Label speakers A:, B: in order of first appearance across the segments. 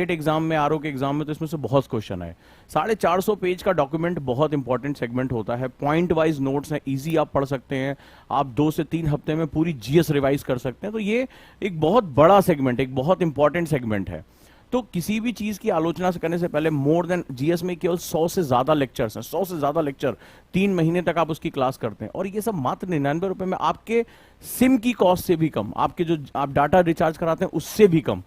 A: State exam में, RO के exam में, तो इसमें से बहुत क्वेश्चन है। 450 पेज का डॉक्यूमेंट बहुत इंपॉर्टेंट सेगमेंट होता है। पॉइंट वाइज नोट्स हैं, इजी आप पढ़ सकते हैं। आप 2 से 3 हफ्ते में पूरी जीएस रिवाइज कर सकते हैं। तो ये एक बहुत बड़ा सेगमेंट, एक बहुत इंपॉर्टेंट सेगमेंट है। तो किसी भी चीज की आलोचना करने से पहले मोर देन, जीएस में केवल 100 से ज्यादा लेक्चर्स हैं, 100 से ज्यादा लेक्चर, 3 महीने तक आप उसकी क्लास करते हैं, और ये सब मात्र 99 रुपए में, आपके सिम की कॉस्ट से भी कम, आपके जो आप डाटा रिचार्ज कराते हैं उससे भी कम।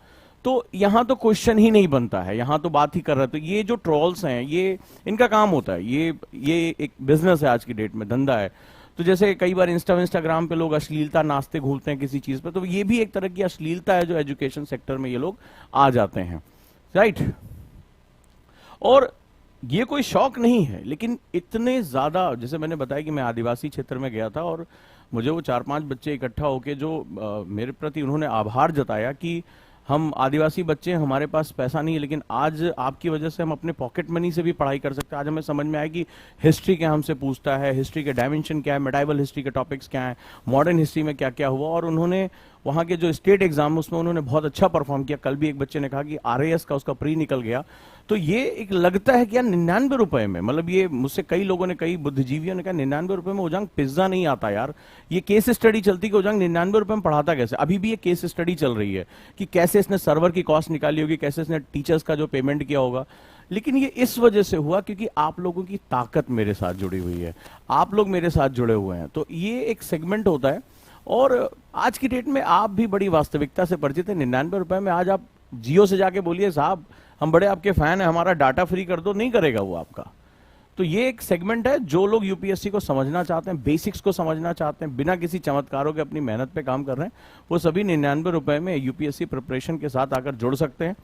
A: तो यहां तो क्वेश्चन ही नहीं बनता है, यहां तो बात ही कर रहे हैं। तो ये जो ट्रोल्स हैं, ये इनका काम होता है, ये एक बिजनेस है आज की डेट में, धंधा है। तो जैसे कई बार इंस्टाग्राम पे लोग अश्लीलता नाचते घूलते हैं किसी चीज पे, तो ये भी एक तरह की अश्लीलता है जो एजुकेशन सेक्टर में ये लोग आ जाते हैं, राइट। और ये कोई शौक नहीं है, लेकिन इतने ज्यादा, जैसे मैंने बताया कि मैं आदिवासी क्षेत्र में गया था, और मुझे वो 4-5 बच्चे इकट्ठा होके जो मेरे प्रति उन्होंने आभार जताया कि हम आदिवासी बच्चे हैं, हमारे पास पैसा नहीं है, लेकिन आज आपकी वजह से हम अपने पॉकेट मनी से भी पढ़ाई कर सकते हैं। आज हमें समझ में आया कि हिस्ट्री क्या हमसे पूछता है, हिस्ट्री के डायमेंशन क्या है, मेडाइवल हिस्ट्री के टॉपिक्स क्या है, मॉडर्न हिस्ट्री में क्या क्या हुआ। और उन्होंने वहाँ के जो स्टेट एग्जाम, उसमें उन्होंने बहुत अच्छा परफॉर्म किया। कल भी एक बच्चे ने कहा कि आरएएस का उसका प्री निकल गया। तो ये एक लगता है कि यार 99 रुपए में, मतलब ये मुझसे कई लोगों ने, कई बुद्धिजीवियों ने कहा 99 रुपए में ओजांग पिज्जा नहीं आता यार। ये केस स्टडी चलती कि ओजांग 99 रुपए में पढ़ाता कैसे। अभी भी ये केस स्टडी चल रही है कि कैसे इसने सर्वर की कॉस्ट निकाली होगी, कैसे इसने टीचर्स का जो पेमेंट किया होगा। लेकिन ये इस वजह से हुआ क्योंकि आप लोगों की ताकत मेरे साथ जुड़ी हुई है, आप लोग मेरे साथ जुड़े हुए हैं। तो ये एक सेगमेंट होता है। और आज की डेट में आप भी बड़ी वास्तविकता से परिचित है। 99 रुपए में आज आप जियो से जाके बोलिए साहब हम बड़े आपके फैन हैं, हमारा डाटा फ्री कर दो, नहीं करेगा वो आपका। तो ये एक सेगमेंट है, जो लोग यूपीएससी को समझना चाहते हैं, बेसिक्स को समझना चाहते हैं, बिना किसी चमत्कारों के अपनी मेहनत पे काम कर रहे हैं, वो सभी 99 रुपए में यूपीएससी प्रिपरेशन के साथ आकर जुड़ सकते हैं,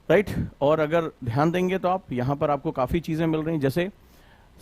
A: राइट। और अगर ध्यान देंगे तो आप यहाँ पर आपको काफी चीजें मिल रही, जैसे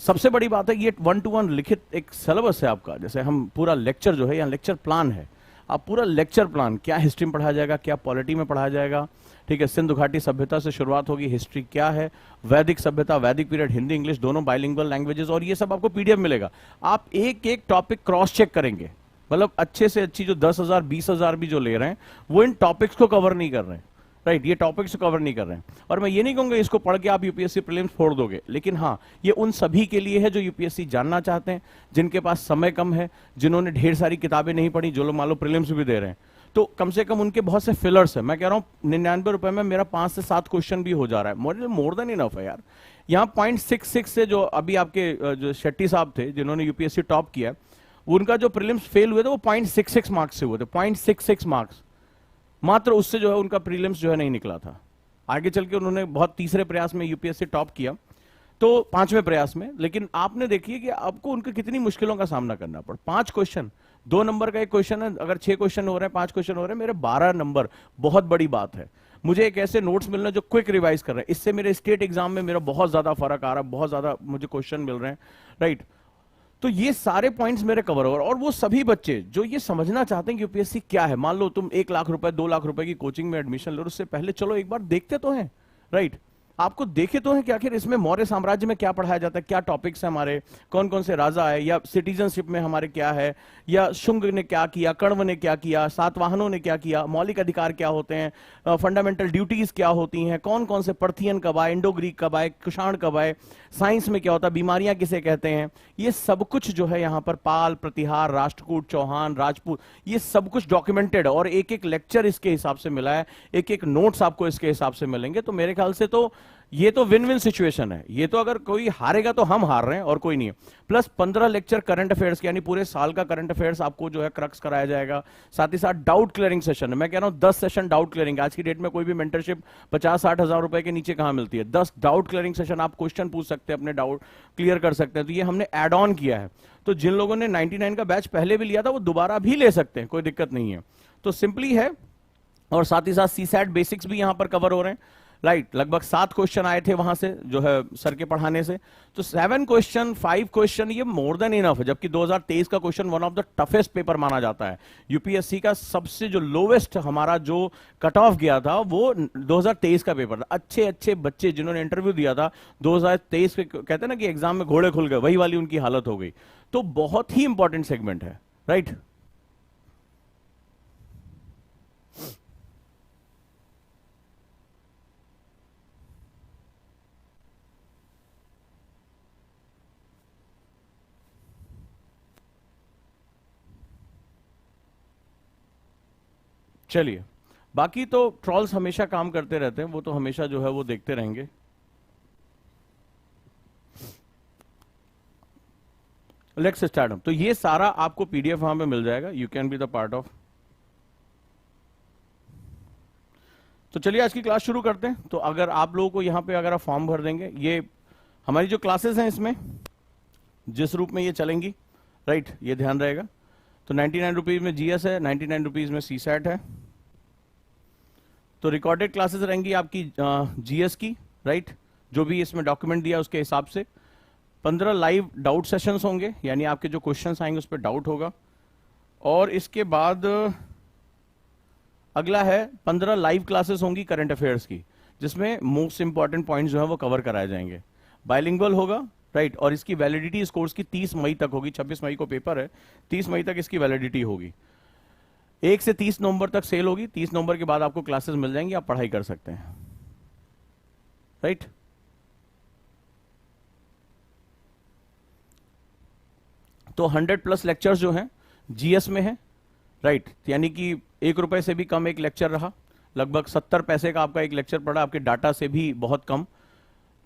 A: सबसे बड़ी बात है ये 1-to-1 लिखित एक सिलेबस है आपका। जैसे हम पूरा लेक्चर जो है, या लेक्चर प्लान है, आप पूरा लेक्चर प्लान, क्या हिस्ट्री में पढ़ाया जाएगा, क्या पॉलिटी में पढ़ाया जाएगा, ठीक है। सिंधु घाटी सभ्यता से शुरुआत होगी, हिस्ट्री क्या है, वैदिक सभ्यता, वैदिक पीरियड, हिंदी इंग्लिश दोनों बाइलिंगुअल लैंग्वेजेस, और ये सब आपको पीडीएफ मिलेगा। आप एक एक टॉपिक क्रॉस चेक करेंगे, मतलब अच्छे से अच्छी जो 10,000 20,000 भी जो ले रहे हैं वो इन टॉपिक्स को कवर नहीं कर रहे हैं, राइट। ये टॉपिक्स कवर नहीं कर रहे हैं। और मैं ये नहीं कहूंगा इसको पढ़ के आप यूपीएससी प्रीलिम्स फोड़ दोगे, लेकिन हाँ, ये उन सभी के लिए है जो यूपीएससी जानना चाहते हैं, जिनके पास समय कम है, जिन्होंने ढेर सारी किताबें नहीं पढ़ी, जो लोग मान लो प्रीलिम्स भी दे रहे हैं, तो कम से कम उनके बहुत से फिलर्स है। मैं कह रहा हूं 99 रुपए में मेरा 5 से 7 क्वेश्चन भी हो जा रहा है, मोर देन इनफ है यार। यहाँ 0.66 से, जो अभी आपके जो शेट्टी साहब थे जिन्होंने यूपीएससी टॉप किया, उनका जो प्रीलिम्स फेल हुए थे वो 0.66 मार्क्स से हुए थे, 0.66 मार्क्स मात्र, उससे जो है उनका प्रीलिम्स जो है नहीं निकला था। आगे चल के उन्होंने बहुत तीसरे प्रयास में यूपीएससी टॉप किया, तो 5वें प्रयास में। लेकिन आपने देखिए कि आपको उनके कितनी मुश्किलों का सामना करना पड़ा। 5 क्वेश्चन, 2 नंबर का एक क्वेश्चन है, अगर 6 क्वेश्चन हो रहे हैं, 5 क्वेश्चन हो रहे हैं, मेरे 12 नंबर, बहुत बड़ी बात है। मुझे एक ऐसे नोट्स मिल रहे हैं जो क्विक रिवाइज कर रहे हैं, इससे मेरे स्टेट एग्जाम में मेरा बहुत ज्यादा फर्क आ रहा है, बहुत ज्यादा मुझे क्वेश्चन मिल रहे हैं, राइट। तो ये सारे पॉइंट्स मेरे कवर हो रहे हैं। और वो सभी बच्चे जो ये समझना चाहते हैं कि यूपीएससी क्या है, मान लो तुम 1 लाख रुपए 2 लाख रुपए की कोचिंग में एडमिशन लो, उससे पहले चलो एक बार देखते तो हैं, राइट। आपको देखे तो हैं कि आखिर इसमें मौर्य साम्राज्य में क्या पढ़ाया जाता है, क्या टॉपिक्स हैं हमारे, कौन कौन से राजा है, या सिटीजनशिप में हमारे क्या है, या शुंग ने क्या किया, कण्व ने क्या किया, सातवाहनों ने क्या किया, मौलिक अधिकार क्या होते हैं, फंडामेंटल ड्यूटीज क्या होती हैं, कौन कौन से पर्थियन कब आए, इंडो ग्रीक कब आए, कुषाण कब आए, साइंस में क्या होता है, बीमारियां किसे कहते हैं, ये सब कुछ जो है यहाँ पर पाल, प्रतिहार, राष्ट्रकूट, चौहान, राजपूत, ये सब कुछ डॉक्यूमेंटेड, और एक एक लेक्चर इसके हिसाब से मिला है, एक एक नोट्स आपको इसके हिसाब से मिलेंगे। तो मेरे ख्याल से तो ये तो विन विन सिचुएशन है। ये तो अगर कोई हारेगा तो हम हार रहे हैं और कोई नहीं है। प्लस 15 लेक्चर करंट अफेयर्स के, यानी पूरे साल का करंट अफेयर्स आपको जो है क्रक्स कराया जाएगा। साथ ही साथ डाउट क्लियरिंग सेशन है, मैं कह रहा हूं 10 सेशन डाउट क्लियरिंग। आज की डेट में कोई भी मेंटरशिप 50-60 हजार रुपए के नीचे कहां मिलती है। 10 डाउट क्लियरिंग सेशन, आप क्वेश्चन पूछ सकते हैं, अपने डाउट क्लियर कर सकते हैं। तो ये हमने एड ऑन किया है, तो जिन लोगों ने 99 का बैच पहले भी लिया था वो दोबारा भी ले सकते हैं, कोई दिक्कत नहीं है। तो सिंपली है। और साथ ही साथ सीसैट बेसिक्स भी यहां पर कवर हो रहे हैं, राइट। लगभग 7 क्वेश्चन आए थे वहां से, जो है सर के पढ़ाने से। तो 7 क्वेश्चन, 5 क्वेश्चन, ये मोर देन इनफ है। जबकि 2023 का question one of the toughest paper माना जाता है। यूपीएससी का सबसे जो लोवेस्ट हमारा जो कट ऑफ गया था वो 2023 का पेपर था। अच्छे अच्छे बच्चे जिन्होंने इंटरव्यू दिया था 2023 के, कहते हैं ना कि एग्जाम में घोड़े खुल गए, वही वाली उनकी हालत हो गई। तो बहुत ही इंपॉर्टेंट सेगमेंट है, राइट। चलिए, बाकी तो ट्रॉल्स हमेशा काम करते रहते हैं, वो तो हमेशा जो है वो देखते रहेंगे। Let's start. तो ये सारा आपको पीडीएफ वहां पे मिल जाएगा, you can be the part of. तो चलिए आज की क्लास शुरू करते हैं। तो अगर आप लोगों को यहाँ पे अगर आप फॉर्म भर देंगे, ये हमारी जो क्लासेस हैं इसमें जिस रूप में ये चलेंगी, राइट, ये ध्यान रहेगा। तो 99 रुपीज में जीएस है, 99 रुपीज में सीसैट है। तो रिकॉर्डेड क्लासेस रहेंगी आपकी जीएस की, राइट, जो भी इसमें डॉक्यूमेंट दिया उसके हिसाब से। 15 लाइव डाउट सेशंस होंगे, यानी आपके जो क्वेश्चंस आएंगे उस पर डाउट होगा। और इसके बाद अगला है 15 लाइव क्लासेस होंगी करंट अफेयर्स की, जिसमें मोस्ट इंपॉर्टेंट पॉइंट्स जो है वो कवर कराए जाएंगे। बाइलिंगुअल होगा, राइट, और इसकी वैलिडिटी इस कोर्स की 30 मई तक होगी। 26 मई को पेपर है, 30 मई तक इसकी वैलिडिटी होगी। 1 से 30 नवंबर तक सेल होगी। 30 नवंबर के बाद आपको क्लासेस मिल जाएंगी, आप पढ़ाई कर सकते हैं, राइट। तो 100+ लेक्चर्स जो हैं जीएस में है, राइट, यानी कि 1 रुपए से भी कम एक लेक्चर रहा, लगभग 70 पैसे का आपका एक लेक्चर पड़ा, आपके डाटा से भी बहुत कम।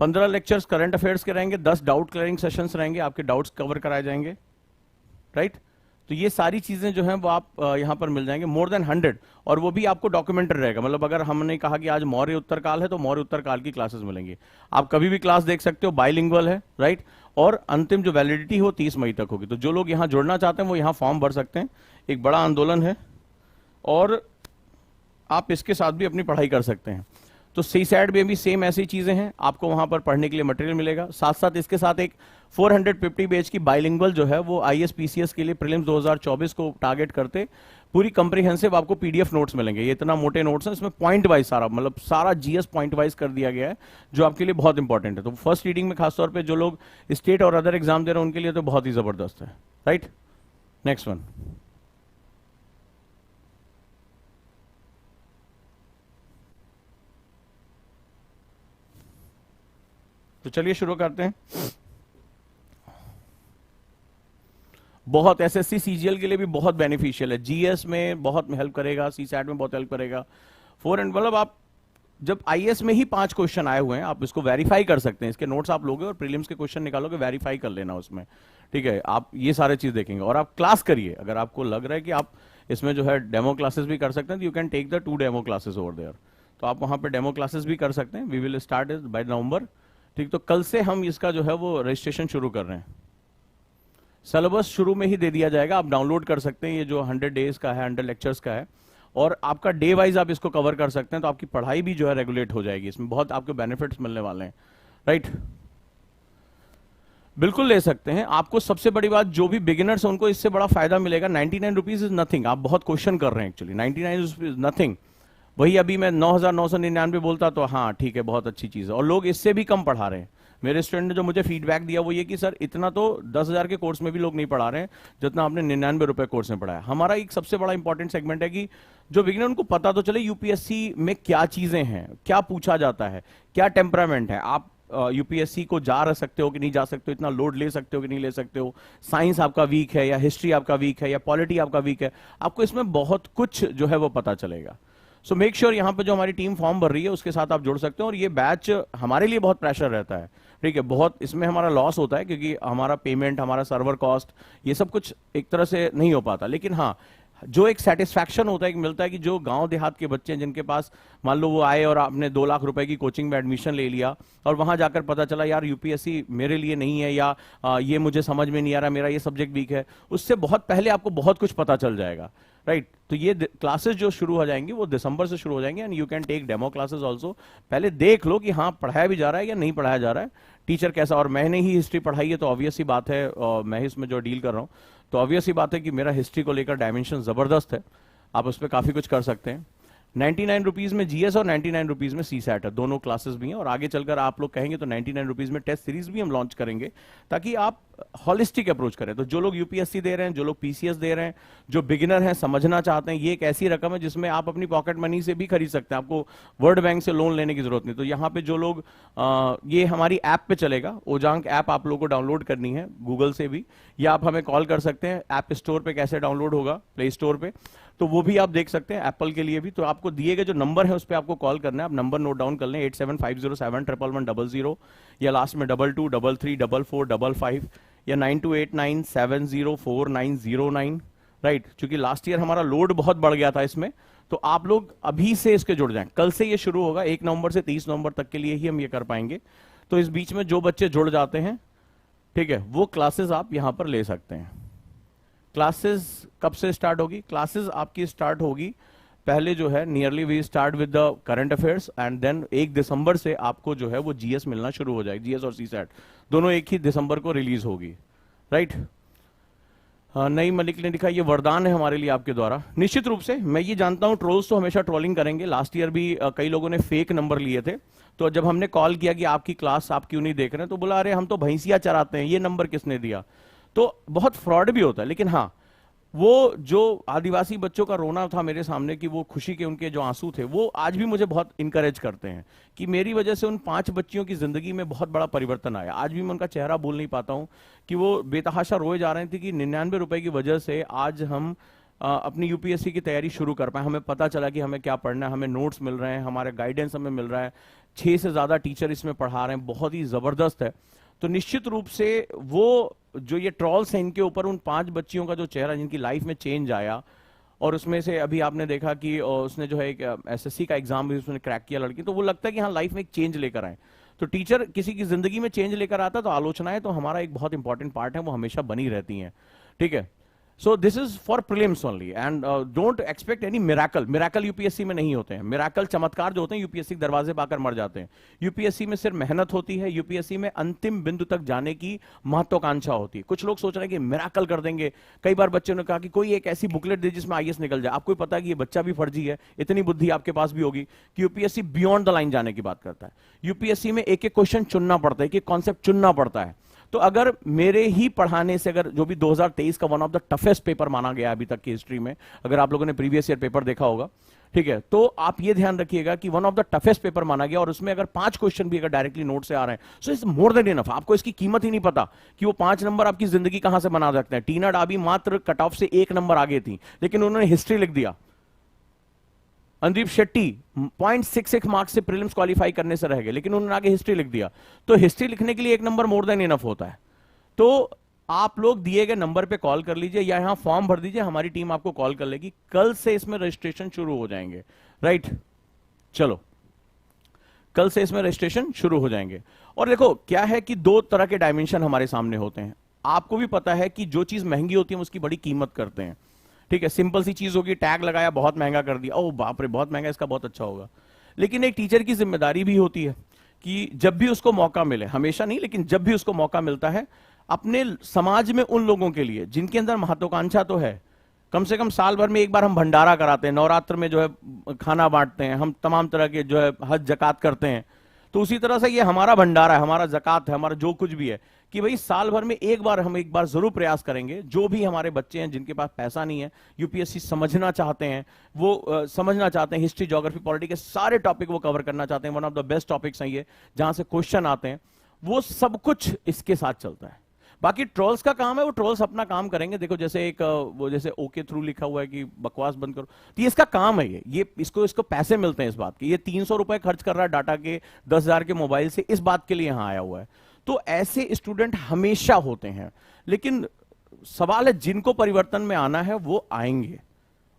A: 15 लेक्चर्स करंट अफेयर्स के रहेंगे, 10 डाउट क्लियरिंग सेशंस रहेंगे, आपके डाउट्स कवर कराए जाएंगे, राइट। तो ये सारी चीजें जो हैं वो आप यहां पर मिल जाएंगे, मोर देन 100, और वो भी आपको डॉक्यूमेंट्री रहेगा। मतलब अगर हमने कहा कि आज मौर्य उत्तरकाल है तो मौर्य उत्तरकाल की क्लासेस मिलेंगी, आप कभी भी क्लास देख सकते हो, बाइलिंगुअल है, राइट। और अंतिम जो वैलिडिटी हो 30 मई तक होगी। तो जो लोग यहां जुड़ना चाहते हैं वो यहां फॉर्म भर सकते हैं, एक बड़ा आंदोलन है, और आप इसके साथ भी अपनी पढ़ाई कर सकते हैं। तो सीसैट में भी सेम ऐसी चीजें हैं, आपको वहां पर पढ़ने के लिए मटेरियल मिलेगा। साथ साथ इसके साथ एक 450 पेज की बाइलिंगुअल जो है वो आईएएस पीसीएस के लिए प्रीलिम्स 2024 को टारगेट करते पूरी कंप्रीहेंसिव आपको पीडीएफ नोट्स मिलेंगे। ये इतना मोटे नोट्स हैं, इसमें पॉइंट वाइज सारा, मतलब सारा जीएस पॉइंट वाइज कर दिया गया है, जो आपके लिए बहुत इंपॉर्टेंट है। तो फर्स्ट रीडिंग में खासतौर पर जो लोग स्टेट और अदर एग्जाम दे रहे हैं उनके लिए तो बहुत ही जबरदस्त है, राइट। Next one. तो चलिए शुरू करते हैं। बहुत एसएससी सीजीएल के लिए भी बहुत बेनिफिशियल है, जीएस में बहुत हेल्प करेगा, सीसैट में बहुत हेल्प करेगा। मतलब आप जब आईएएस में ही 5 क्वेश्चन आए हुए हैं, आप इसको वेरीफाई कर सकते हैं, इसके नोट्स आप लोगे और प्रीलिम्स के क्वेश्चन निकालोगे, वेरीफाई कर लेना उसमें, ठीक है। आप ये सारे चीज देखेंगे और आप क्लास करिए। अगर आपको लग रहा है कि आप इसमें जो है डेमो क्लासेस भी कर सकते हैं, तो you can take the 2 demo classes over there. तो आप वहां पे डेमो क्लासेस भी कर सकते हैं। वी विल स्टार्ट बाय नवंबर, ठीक। तो कल से हम इसका जो है वो रजिस्ट्रेशन शुरू कर रहे हैं। सिलेबस शुरू में ही दे दिया जाएगा, आप डाउनलोड कर सकते हैं। ये जो 100 डेज का है, 100 लेक्चर्स का है, और आपका डे वाइज आप इसको कवर कर सकते हैं। तो आपकी पढ़ाई भी जो है रेगुलेट हो जाएगी, इसमें बहुत आपको बेनिफिट्स मिलने वाले हैं, राइट। बिल्कुल ले सकते हैं। आपको सबसे बड़ी बात, जो भी बिगिनर्स हैं उनको इससे बड़ा फायदा मिलेगा। 99 रुपीज इज नथिंग। आप बहुत क्वेश्चन कर रहे हैं एक्चुअली, 99 इज नथिंग। वही अभी मैं 9,999 बोलता तो हाँ ठीक है, बहुत अच्छी चीज है, और लोग इससे भी कम पढ़ा रहे हैं। मेरे स्टूडेंट ने जो मुझे फीडबैक दिया वो ये कि सर इतना तो 10,000 के कोर्स में भी लोग नहीं पढ़ा रहे हैं जितना आपने 99 रुपए कोर्स में पढ़ाया। हमारा एक सबसे बड़ा इंपॉर्टेंट सेगमेंट है कि जो बिगिनर, उनको पता तो चले यूपीएससी में क्या चीजें हैं, क्या पूछा जाता है, क्या टेम्परामेंट है। आप यूपीएससी को जा सकते हो कि नहीं जा सकते हो, इतना लोड ले सकते हो कि नहीं ले सकते हो, साइंस आपका वीक है या हिस्ट्री आपका वीक है या पॉलिटी आपका वीक है, आपको इसमें बहुत कुछ जो है वो पता चलेगा। सो मेक श्योर यहाँ पे जो हमारी टीम फॉर्म भर रही है उसके साथ आप जुड़ सकते हो। और ये बैच हमारे लिए बहुत प्रेशर रहता है, ठीक है, बहुत इसमें हमारा लॉस होता है क्योंकि हमारा पेमेंट, हमारा सर्वर कॉस्ट, ये सब कुछ एक तरह से नहीं हो पाता। लेकिन हाँ, जो एक सेटिस्फैक्शन होता है, एक मिलता है कि जो गांव देहात के बच्चे हैं जिनके पास मान लो वो आए और आपने 2 लाख रुपए की कोचिंग में एडमिशन ले लिया और वहां जाकर पता चला यार यूपीएससी मेरे लिए नहीं है, या ये मुझे समझ में नहीं आ रहा, मेरा ये सब्जेक्ट वीक है, उससे बहुत पहले आपको बहुत कुछ पता चल जाएगा, राइट। तो ये क्लासेस जो शुरू हो जाएंगी वो दिसंबर से शुरू हो जाएंगे, and you can take demo classes also. पहले देख लो कि हाँ पढ़ाया भी जा रहा है या नहीं पढ़ाया जा रहा है, टीचर कैसा। और मैंने ही हिस्ट्री पढ़ाई है तो ऑब्वियस ही बात है, मैं ही इसमें जो डील कर रहा हूँ, तो ऑब्वियस ही बात है कि मेरा हिस्ट्री को लेकर डायमेंशन जबरदस्त है, आप उस पर काफी कुछ कर सकते हैं। 99 रुपीज में जीएस और 99 रुपीज में सीसैट है, दोनों क्लासेस भी हैं। और आगे चलकर आप लोग कहेंगे तो 99 रुपीज में टेस्ट सीरीज भी हम लॉन्च करेंगे ताकि आप हॉलिस्टिक अप्रोच करें। तो जो लोग यूपीएससी दे रहे हैं, जो लोग पीसीएस दे रहे हैं, जो बिगिनर हैं, समझना चाहते हैं, ये एक ऐसी रकम है जिसमें आप अपनी पॉकेट मनी से भी खरीद सकते हैं, आपको वर्ल्ड बैंक से लोन लेने की जरूरत नहीं। तो यहाँ पे जो लोग ये हमारी ऐप पे चलेगा, ओजांक ऐप आप लोगों को डाउनलोड करनी है गूगल से भी, या आप हमें कॉल कर सकते हैं। ऐप स्टोर पे कैसे डाउनलोड होगा, प्ले स्टोर पे, तो वो भी आप देख सकते हैं एप्पल के लिए भी। तो आपको दिए गए जो नंबर है उस पर आपको कॉल करना है, आप नंबर नोट डाउन कर लें 8750711100 या लास्ट में 22334455 या 9289704909, राइट। क्योंकि लास्ट ईयर हमारा लोड बहुत बढ़ गया था इसमें, तो आप लोग अभी से इसके जुड़ जाएं। कल से ये शुरू होगा, 1 नवंबर से 30 नवंबर तक के लिए ही हम ये कर पाएंगे। तो इस बीच में जो बच्चे जुड़ जाते हैं, ठीक है, वो क्लासेस आप यहां पर ले सकते हैं। क्लासेस कब से स्टार्ट होगी? क्लासेस आपकी स्टार्ट होगी पहले जो है nearly we start with the current affairs and then 1 दिसंबर से आपको जो है वो जीएस मिलना शुरू हो जाएगी। जीएस और सीसैट दोनों 1 ही दिसंबर को रिलीज होगी, राइट। नई मलिक ने लिखा ये वरदान है हमारे लिए आपके द्वारा। निश्चित रूप से मैं ये जानता हूं ट्रोल्स तो हमेशा ट्रोलिंग करेंगे। लास्ट ईयर भी कई लोगों ने फेक नंबर लिए थे, तो जब हमने कॉल किया कि आपकी क्लास आप क्यों नहीं देख रहे हैं, तो बोला अरे हम तो भैंसिया चराते हैं, ये नंबर किसने दिया। तो बहुत फ्रॉड भी होता है। लेकिन हाँ, वो जो आदिवासी बच्चों का रोना था मेरे सामने कि वो खुशी के उनके जो आंसू थे, वो आज भी मुझे बहुत इंकरेज करते हैं कि मेरी वजह से उन 5 बच्चियों की जिंदगी में बहुत बड़ा परिवर्तन आया। आज भी मैं उनका चेहरा भूल नहीं पाता हूं कि वो बेतहाशा रोए जा रहे थे कि 99 रुपए की वजह से आज हम अपनी यूपीएससी की तैयारी शुरू कर पाए। हमें पता चला कि हमें क्या पढ़ना है, हमें नोट्स मिल रहे हैं, हमारे गाइडेंस हमें मिल रहा है, 6 से ज्यादा टीचर इसमें पढ़ा रहे हैं, बहुत ही जबरदस्त है। तो निश्चित रूप से वो जो ये ट्रॉल्स हैं इनके ऊपर, उन 5 बच्चियों का जो चेहरा जिनकी लाइफ में चेंज आया, और उसमें से अभी आपने देखा कि उसने जो है एक एसएससी का एग्जाम भी उसने क्रैक किया लड़की, तो वो लगता है कि हाँ लाइफ में एक चेंज लेकर आए। तो टीचर किसी की जिंदगी में चेंज लेकर आता है तो आलोचनाएं तो हमारा एक बहुत इंपॉर्टेंट पार्ट है, वो हमेशा बनी रहती हैं, ठीक है। So this is for prelims only and don't expect any miracle. Miracle UPSC में नहीं होते हैं। मिराकल चमत्कार जो होते हैं यूपीएससी के दरवाजे पर आकर मर जाते हैं। यूपीएससी में सिर्फ मेहनत होती है, यूपीएससी में अंतिम बिंदु तक जाने की महत्वाकांक्षा होती है। कुछ लोग सोच रहे हैं कि मिराकल कर देंगे। कई बार बच्चों ने कहा कि कोई एक ऐसी बुकलेट दे जिसमें आईएएस निकल जाए। आपको पता है कि ये बच्चा भी फर्जी है, इतनी बुद्धि आपके पास भी होगी कि यूपीएससी बियॉन्ड द लाइन जाने की बात करता है। यूपीएससी में एक एक क्वेश्चन चुनना पड़ता है, एक एक कॉन्सेप्ट चुनना पड़ता है। तो अगर मेरे ही पढ़ाने से, अगर जो भी 2023 का one of the toughest paper माना गया अभी तक की हिस्ट्री में, अगर आप लोगों ने प्रीवियस ईयर पेपर देखा होगा, ठीक है, तो आप ये ध्यान रखिएगा कि one of the toughest paper माना गया, और उसमें अगर 5 क्वेश्चन भी अगर डायरेक्टली नोट से आ रहे हैं, so it's more than enough. आपको इसकी कीमत ही नहीं पता कि वो 5 नंबर आपकी जिंदगी कहां से बना सकते हैं। टीना डाबी मात्र कट ऑफ से 1 नंबर आगे थी, लेकिन उन्होंने हिस्ट्री लिख दिया। अनुदीप शेट्टी 0.66 मार्क्स से प्रीलिम्स क्वालिफाई करने से रह गए, लेकिन उन्होंने आगे हिस्ट्री लिख दिया। तो हिस्ट्री लिखने के लिए 1 नंबर मोर देन इनफ होता है। तो आप लोग दिए गए नंबर पे कॉल कर लीजिए या यहां फॉर्म भर दीजिए, हमारी टीम आपको कॉल कर लेगी। कल से इसमें रजिस्ट्रेशन शुरू हो जाएंगे, राइट। चलो, कल से इसमें रजिस्ट्रेशन शुरू हो जाएंगे। और देखो क्या है कि 2 तरह के डायमेंशन हमारे सामने होते हैं। आपको भी पता है कि जो चीज महंगी होती है उसकी बड़ी कीमत करते हैं, ठीक है। सिंपल सी चीज होगी, टैग लगाया, बहुत महंगा कर दिया, ओह बाप रे बहुत महंगा, इसका बहुत अच्छा होगा। लेकिन एक टीचर की जिम्मेदारी भी होती है कि जब भी उसको मौका मिले, हमेशा नहीं लेकिन जब भी उसको मौका मिलता है, अपने समाज में उन लोगों के लिए जिनके अंदर महत्वाकांक्षा तो है, कम से कम साल भर में एक बार हम भंडारा कराते हैं, नवरात्र में जो है खाना बांटते हैं, हम तमाम तरह के जो है हज जकात करते हैं। तो उसी तरह से ये हमारा भंडारा है, हमारा जकात है, हमारा जो कुछ भी है, कि भाई साल भर में हम एक बार जरूर प्रयास करेंगे। जो भी हमारे बच्चे हैं जिनके पास पैसा नहीं है, यूपीएससी समझना चाहते हैं, वो समझना चाहते हैं, हिस्ट्री ज्योग्राफी पॉलिटी के सारे टॉपिक वो कवर करना चाहते हैं, one of the best topics हैं ये, जहां से क्वेश्चन आते हैं, वो सब कुछ इसके साथ चलता है। बाकी ट्रोल्स का काम है, वो ट्रोल्स अपना काम करेंगे। देखो जैसे एक वो जैसे ओके थ्रू लिखा हुआ है कि बकवास बंद करो, तो ये इसका काम है। ये इसको पैसे मिलते हैं इस बात के। ये 300 रुपए खर्च कर रहा है डाटा के, 10,000 के मोबाइल से, इस बात के लिए यहां आया हुआ है। तो ऐसे स्टूडेंट हमेशा होते हैं, लेकिन सवाल है जिनको परिवर्तन में आना है वो आएंगे।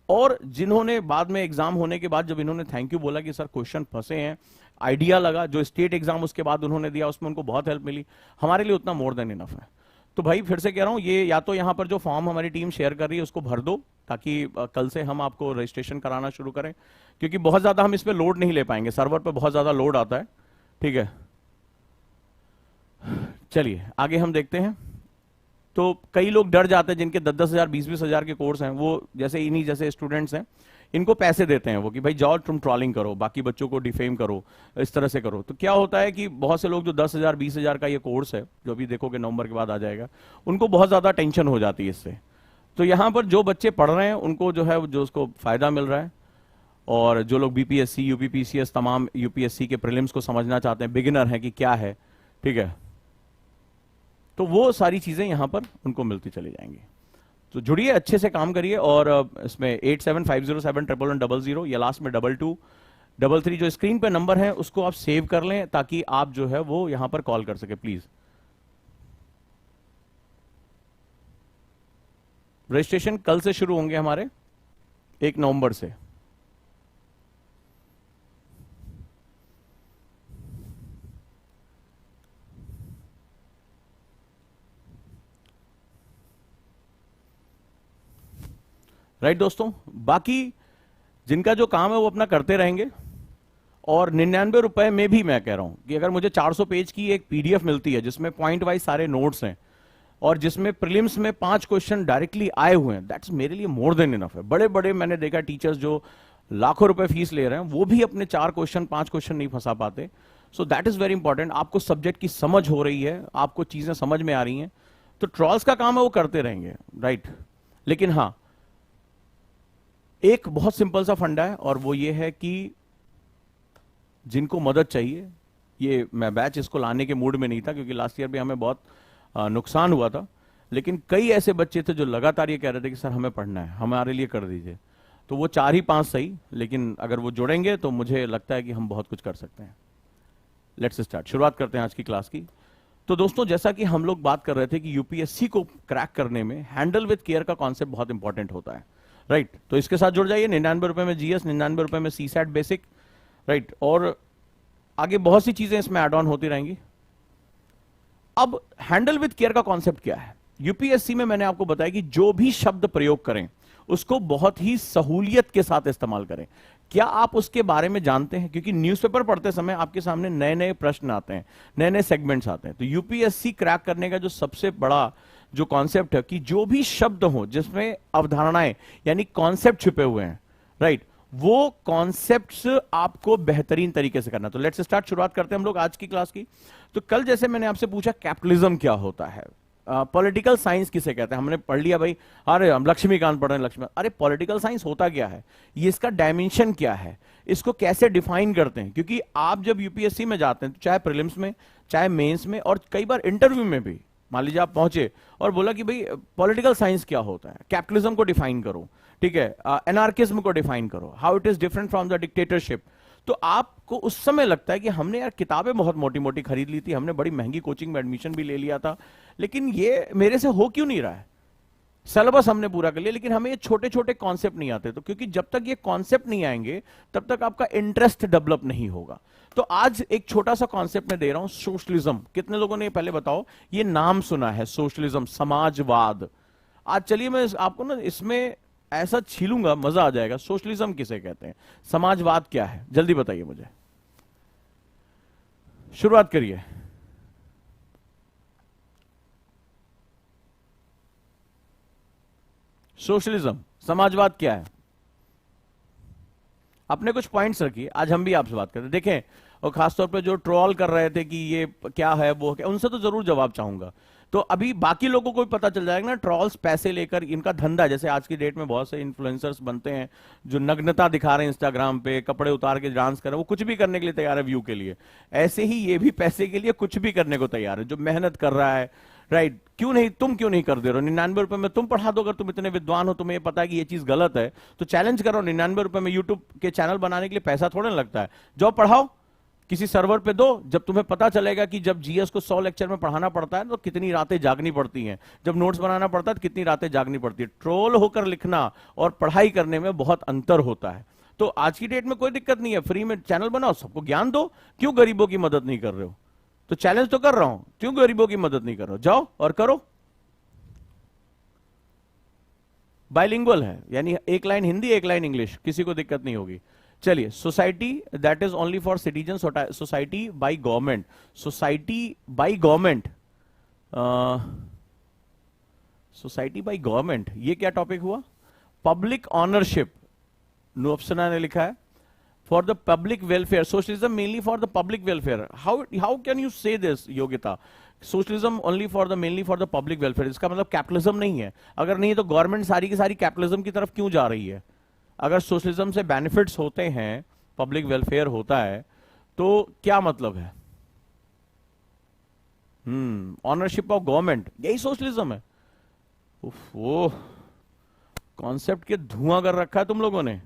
A: और जिन्होंने बाद में एग्जाम होने के बाद जब इन्होंने थैंक यू बोला कि सर क्वेश्चन फंसे हैं, आइडिया लगा, जो स्टेट एग्जाम उसके बाद उन्होंने दिया उसमें उनको बहुत हेल्प मिली, हमारे लिए उतना मोर देन इनफ है। तो भाई फिर से कह रहा हूं, ये या तो यहां पर जो फॉर्म हमारी टीम शेयर कर रही है उसको भर दो, ताकि कल से हम आपको रजिस्ट्रेशन कराना शुरू करें, क्योंकि बहुत ज्यादा हम इस पे लोड नहीं ले पाएंगे, सर्वर पे बहुत ज्यादा लोड आता है, ठीक है। चलिए आगे हम देखते हैं। तो कई लोग डर जाते हैं जिनके 10-10 हजार 20-20 हजार के कोर्स हैं, वो जैसे इन्हीं जैसे स्टूडेंट्स हैं, इनको पैसे देते हैं वो कि भाई जाओ तुम ट्रॉलिंग करो, बाकी बच्चों को डिफेम करो, इस तरह से करो। तो क्या होता है कि बहुत से लोग जो 10,000 20,000 का ये कोर्स है, जो भी देखोगे नवंबर के बाद आ जाएगा, उनको बहुत ज्यादा टेंशन हो जाती है इससे। तो यहां पर जो बच्चे पढ़ रहे हैं उनको जो है जो उसको फायदा मिल रहा है, और जो लोग बीपीएससी यूपीपीसीएस तमाम यूपीएससी के प्रीलिम्स को समझना चाहते हैं, बिगिनर है कि क्या है, ठीक है, तो वो सारी चीजें यहां पर उनको मिलती चली जाएंगी। तो जुड़िए, अच्छे से काम करिए। और इसमें 8750711100 या लास्ट में 2233 जो स्क्रीन पे नंबर है उसको आप सेव कर लें, ताकि आप जो है वो यहां पर कॉल कर सके प्लीज। रजिस्ट्रेशन कल से शुरू होंगे हमारे, 1 नवंबर से। राइट दोस्तों, बाकी जिनका जो काम है वो अपना करते रहेंगे। और 99 रुपए में भी मैं कह रहा हूं कि अगर मुझे 400 पेज की एक पीडीएफ मिलती है जिसमें पॉइंट वाइज सारे नोट्स हैं, और जिसमें प्रीलिम्स में 5 क्वेश्चन डायरेक्टली आए हुए हैं, दैट्स मेरे लिए मोर देन इनफ है। बड़े बड़े मैंने देखा टीचर्स जो लाखों रुपए फीस ले रहे हैं, वो भी अपने 4 क्वेश्चन 5 क्वेश्चन नहीं फंसा पाते। So that is very important. आपको सब्जेक्ट की समझ हो रही है, आपको चीजें समझ में आ रही हैं, तो ट्रॉल्स का काम है वो करते रहेंगे, राइट। लेकिन हाँ, एक बहुत सिंपल सा फंडा है, और वो ये है कि जिनको मदद चाहिए, ये मैं बैच इसको लाने के मूड में नहीं था क्योंकि लास्ट ईयर भी हमें बहुत नुकसान हुआ था, लेकिन कई ऐसे बच्चे थे जो लगातार ये कह रहे थे कि सर हमें पढ़ना है, हमारे लिए कर दीजिए। तो वो 4 ही 5 सही, लेकिन अगर वो जुड़ेंगे तो मुझे लगता है कि हम बहुत कुछ कर सकते हैं। लेट्स स्टार्ट, शुरुआत करते हैं आज की क्लास की। तो दोस्तों, जैसा कि हम लोग बात कर रहे थे कि यूपीएससी को क्रैक करने में हैंडल विद केयर का कॉन्सेप्ट बहुत इंपॉर्टेंट होता है, राइट। तो इसके साथ जुड़ जाइए। 99 रुपए में जीएस, 99 रुपए में सीसैट बेसिक, राइट। और आगे बहुत सी चीजें इसमें एड ऑन होती रहेंगी। अब हैंडल विद केयर का कॉन्सेप्ट क्या है? यूपीएससी में मैंने आपको बताया कि जो भी शब्द प्रयोग करें उसको बहुत ही सहूलियत के साथ इस्तेमाल करें। क्या आप उसके बारे में जानते हैं? क्योंकि न्यूज़पेपर पढ़ते समय आपके सामने नए नए प्रश्न आते हैं, नए नए सेगमेंट्स आते हैं। तो यूपीएससी क्रैक करने का जो सबसे बड़ा जो कॉन्सेप्ट है कि जो भी शब्द हो जिसमें अवधारणाएं यानी कॉन्सेप्ट छुपे हुए हैं, राइट, वो कॉन्सेप्ट्स आपको बेहतरीन तरीके से करना। तो लेट्स स्टार्ट, शुरुआत करते हैं हम लोग आज की क्लास की। तो कल जैसे मैंने आपसे पूछा कैपिटलिज्म क्या होता है, पॉलिटिकल साइंस किसे कहते हैं, हमने पढ़ लिया भाई, अरे हम लक्ष्मीकांत पढ़ रहे हैं, लक्ष्मीकांत। अरे पॉलिटिकल साइंस होता क्या है, ये इसका डायमेंशन क्या है, इसको कैसे डिफाइन करते हैं? क्योंकि आप जब यूपीएससी में जाते हैं, तो चाहे प्रीलिम्स में, चाहे मेंस में, और कई बार इंटरव्यू में भी, मान लीजिए आप पहुंचे और बोला कि भाई पॉलिटिकल साइंस क्या होता है, कैपिटलिज्म को डिफाइन करो, ठीक है, एनार्किज्म को डिफाइन करो, how it is different from the dictatorship. तो आपको उस समय लगता है कि हमने यार किताबें बहुत मोटी मोटी खरीद ली थी, हमने बड़ी महंगी कोचिंग में एडमिशन भी ले लिया था, लेकिन ये मेरे से हो क्यों नहीं रहा है? सिलेबस हमने पूरा कर लिया, लेकिन हमें ये छोटे छोटे कॉन्सेप्ट नहीं आते। तो क्योंकि जब तक ये कॉन्सेप्ट नहीं आएंगे तब तक आपका इंटरेस्ट डेवलप नहीं होगा। तो आज एक छोटा सा कॉन्सेप्ट मैं दे रहा हूं, सोशलिज्म। कितने लोगों ने पहले बताओ ये नाम सुना है, सोशलिज्म, समाजवाद? आज चलिए मैं आपको ना इसमें ऐसा छीलूंगा, मजा आ जाएगा। सोशलिज्म किसे कहते हैं, समाजवाद क्या है, जल्दी बताइए मुझे, शुरुआत करिए। सोशलिज्म, समाजवाद क्या है? अपने कुछ पॉइंट्स रखिए, आज हम भी आपसे बात करते हैं। देखें, और खासतौर पे जो ट्रोल कर रहे थे कि ये क्या है वो क्या, उनसे तो जरूर जवाब चाहूंगा। तो अभी बाकी लोगों को भी पता चल जाएगा ना, ट्रॉल्स पैसे लेकर, इनका धंधा। जैसे आज की डेट में बहुत से इन्फ्लुएंसर्स बनते हैं जो नग्नता दिखा रहे हैं इंस्टाग्राम पे, कपड़े उतार के डांस कर रहे हैं, वो कुछ भी करने के लिए तैयार है व्यू के लिए। ऐसे ही ये भी पैसे के लिए कुछ भी करने को तैयार है, जो मेहनत कर रहा है, राइट। क्यों नहीं, तुम क्यों नहीं कर दे रहे हो? 99 रुपए में तुम पढ़ा दो, अगर तुम इतने विद्वान हो, तुम्हें पता है कि ये चीज गलत है, तो चैलेंज करो। 99 रुपए में यूट्यूब के चैनल बनाने के लिए पैसा थोड़ा ना लगता है, जाओ पढ़ाओ, किसी सर्वर पे दो। जब तुम्हें पता चलेगा कि जब जीएस को 100 लेक्चर में पढ़ाना पड़ता है तो कितनी रातें जागनी पड़ती हैं, जब नोट्स बनाना पड़ता है तो कितनी रातें जागनी पड़ती है। ट्रोल होकर लिखना और पढ़ाई करने में बहुत अंतर होता है। तो आज की डेट में कोई दिक्कत नहीं है, फ्री में चैनल बनाओ, सबको ज्ञान दो। क्यों गरीबों की मदद नहीं कर रहे हो? तो चैलेंज तो कर रहा हूं, क्यों गरीबों की मदद नहीं कर रहे हो? जाओ और करो। बाइलिंगुअल है, यानी एक लाइन हिंदी एक लाइन इंग्लिश, किसी को दिक्कत नहीं होगी। चलिए, society that is only for citizen, society by government, society by government, society by government, ये क्या टॉपिक हुआ? पब्लिक ऑनरशिप, नुअप्सना ने लिखा है, for the public welfare, socialism mainly for the public welfare. How can you say this Yogita? Socialism only for the, mainly for the public welfare, इसका मतलब capitalism नहीं है? अगर नहीं तो गवर्नमेंट सारी की सारी कैपिटलिज्म की तरफ क्यों जा रही है? अगर सोशलिज्म से बेनिफिट्स होते हैं, पब्लिक वेलफेयर होता है, तो क्या मतलब है? ऑनरशिप ऑफ गवर्नमेंट, यही सोशलिज्म है। वो कॉन्सेप्ट के धुआं कर रखा है तुम लोगों ने।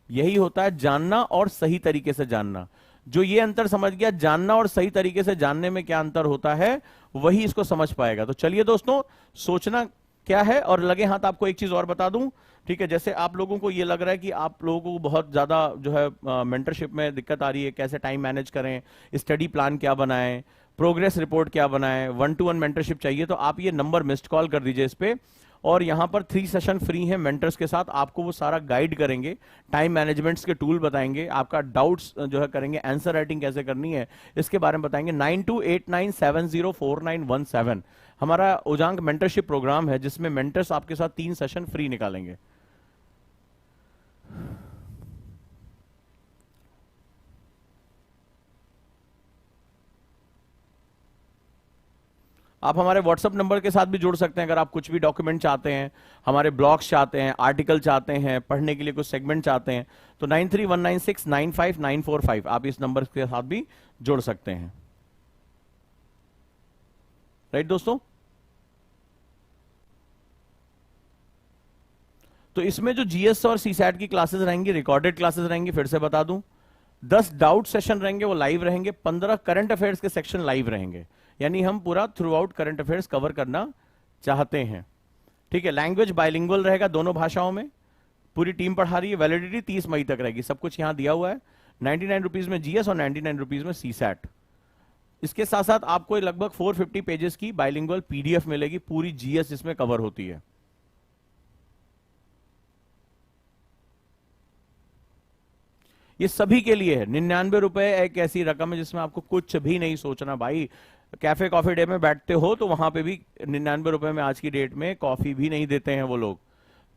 A: यही होता है जानना और सही तरीके से जानना। जो ये अंतर समझ गया, जानना और सही तरीके से जानने में क्या अंतर होता है, वही इसको समझ पाएगा। तो चलिए दोस्तों, सोचना क्या है, और लगे हाथ आपको एक चीज और बता दूं, ठीक है। जैसे आप लोगों को ये लग रहा है कि आप लोगों को बहुत ज्यादा जो है मेंटरशिप में दिक्कत आ रही है, कैसे टाइम मैनेज करें, स्टडी प्लान क्या बनाएं, प्रोग्रेस रिपोर्ट क्या बनाएं, 1-to-1 मेंटरशिप चाहिए, तो आप ये नंबर मिस्ड कॉल कर दीजिए इस पे। और यहां पर 3 सेशन फ्री हैं मेंटर्स के साथ, आपको वो सारा गाइड करेंगे, टाइम मैनेजमेंट्स के टूल बताएंगे, आपका डाउट्स जो है करेंगे, आंसर राइटिंग कैसे करनी है इसके बारे में बताएंगे। 9289704917 हमारा उजांग मेंटरशिप प्रोग्राम है, जिसमें मेंटर्स आपके साथ 3 सेशन फ्री निकालेंगे। आप हमारे व्हाट्सएप नंबर के साथ भी जुड़ सकते हैं अगर आप कुछ भी डॉक्यूमेंट चाहते हैं, हमारे ब्लॉग्स चाहते हैं, आर्टिकल चाहते हैं, पढ़ने के लिए कुछ सेगमेंट चाहते हैं, तो 9319695945 आप इस नंबर के साथ भी जुड़ सकते हैं। राइट दोस्तों, तो इसमें जो जीएस और सीसैट की क्लासेस रहेंगी, रिकॉर्डेड क्लासेस रहेंगी, फिर से बता दूं, 10 डाउट सेशन रहेंगे, वो लाइव रहेंगे, 15 करंट अफेयर्स के सेक्शन लाइव रहेंगे। यानी हम पूरा through out current affairs cover करना चाहते हैं, ठीक है। लैंग्वेज बाइलिंगुअल रहेगा, दोनों भाषाओं में, पूरी टीम पढ़ा रही है। वैलिडिटी 30 मई तक रहेगी, सब कुछ यहां दिया हुआ है। 99 रुपीज में जीएस और 99 रुपीज में सीसैट। इसके साथ साथ आपको लगभग 450 पेजेस की बाइलिंगुअल पीडीएफ मिलेगी, पूरी जीएस जिसमें कवर होती है। ये सभी के लिए है। 99 रुपए एक ऐसी रकम है जिसमें आपको कुछ भी नहीं सोचना भाई। कैफे कॉफी डे में बैठते हो तो वहां पे भी 99 रुपए में आज की डेट में कॉफी भी नहीं देते हैं वो लोग।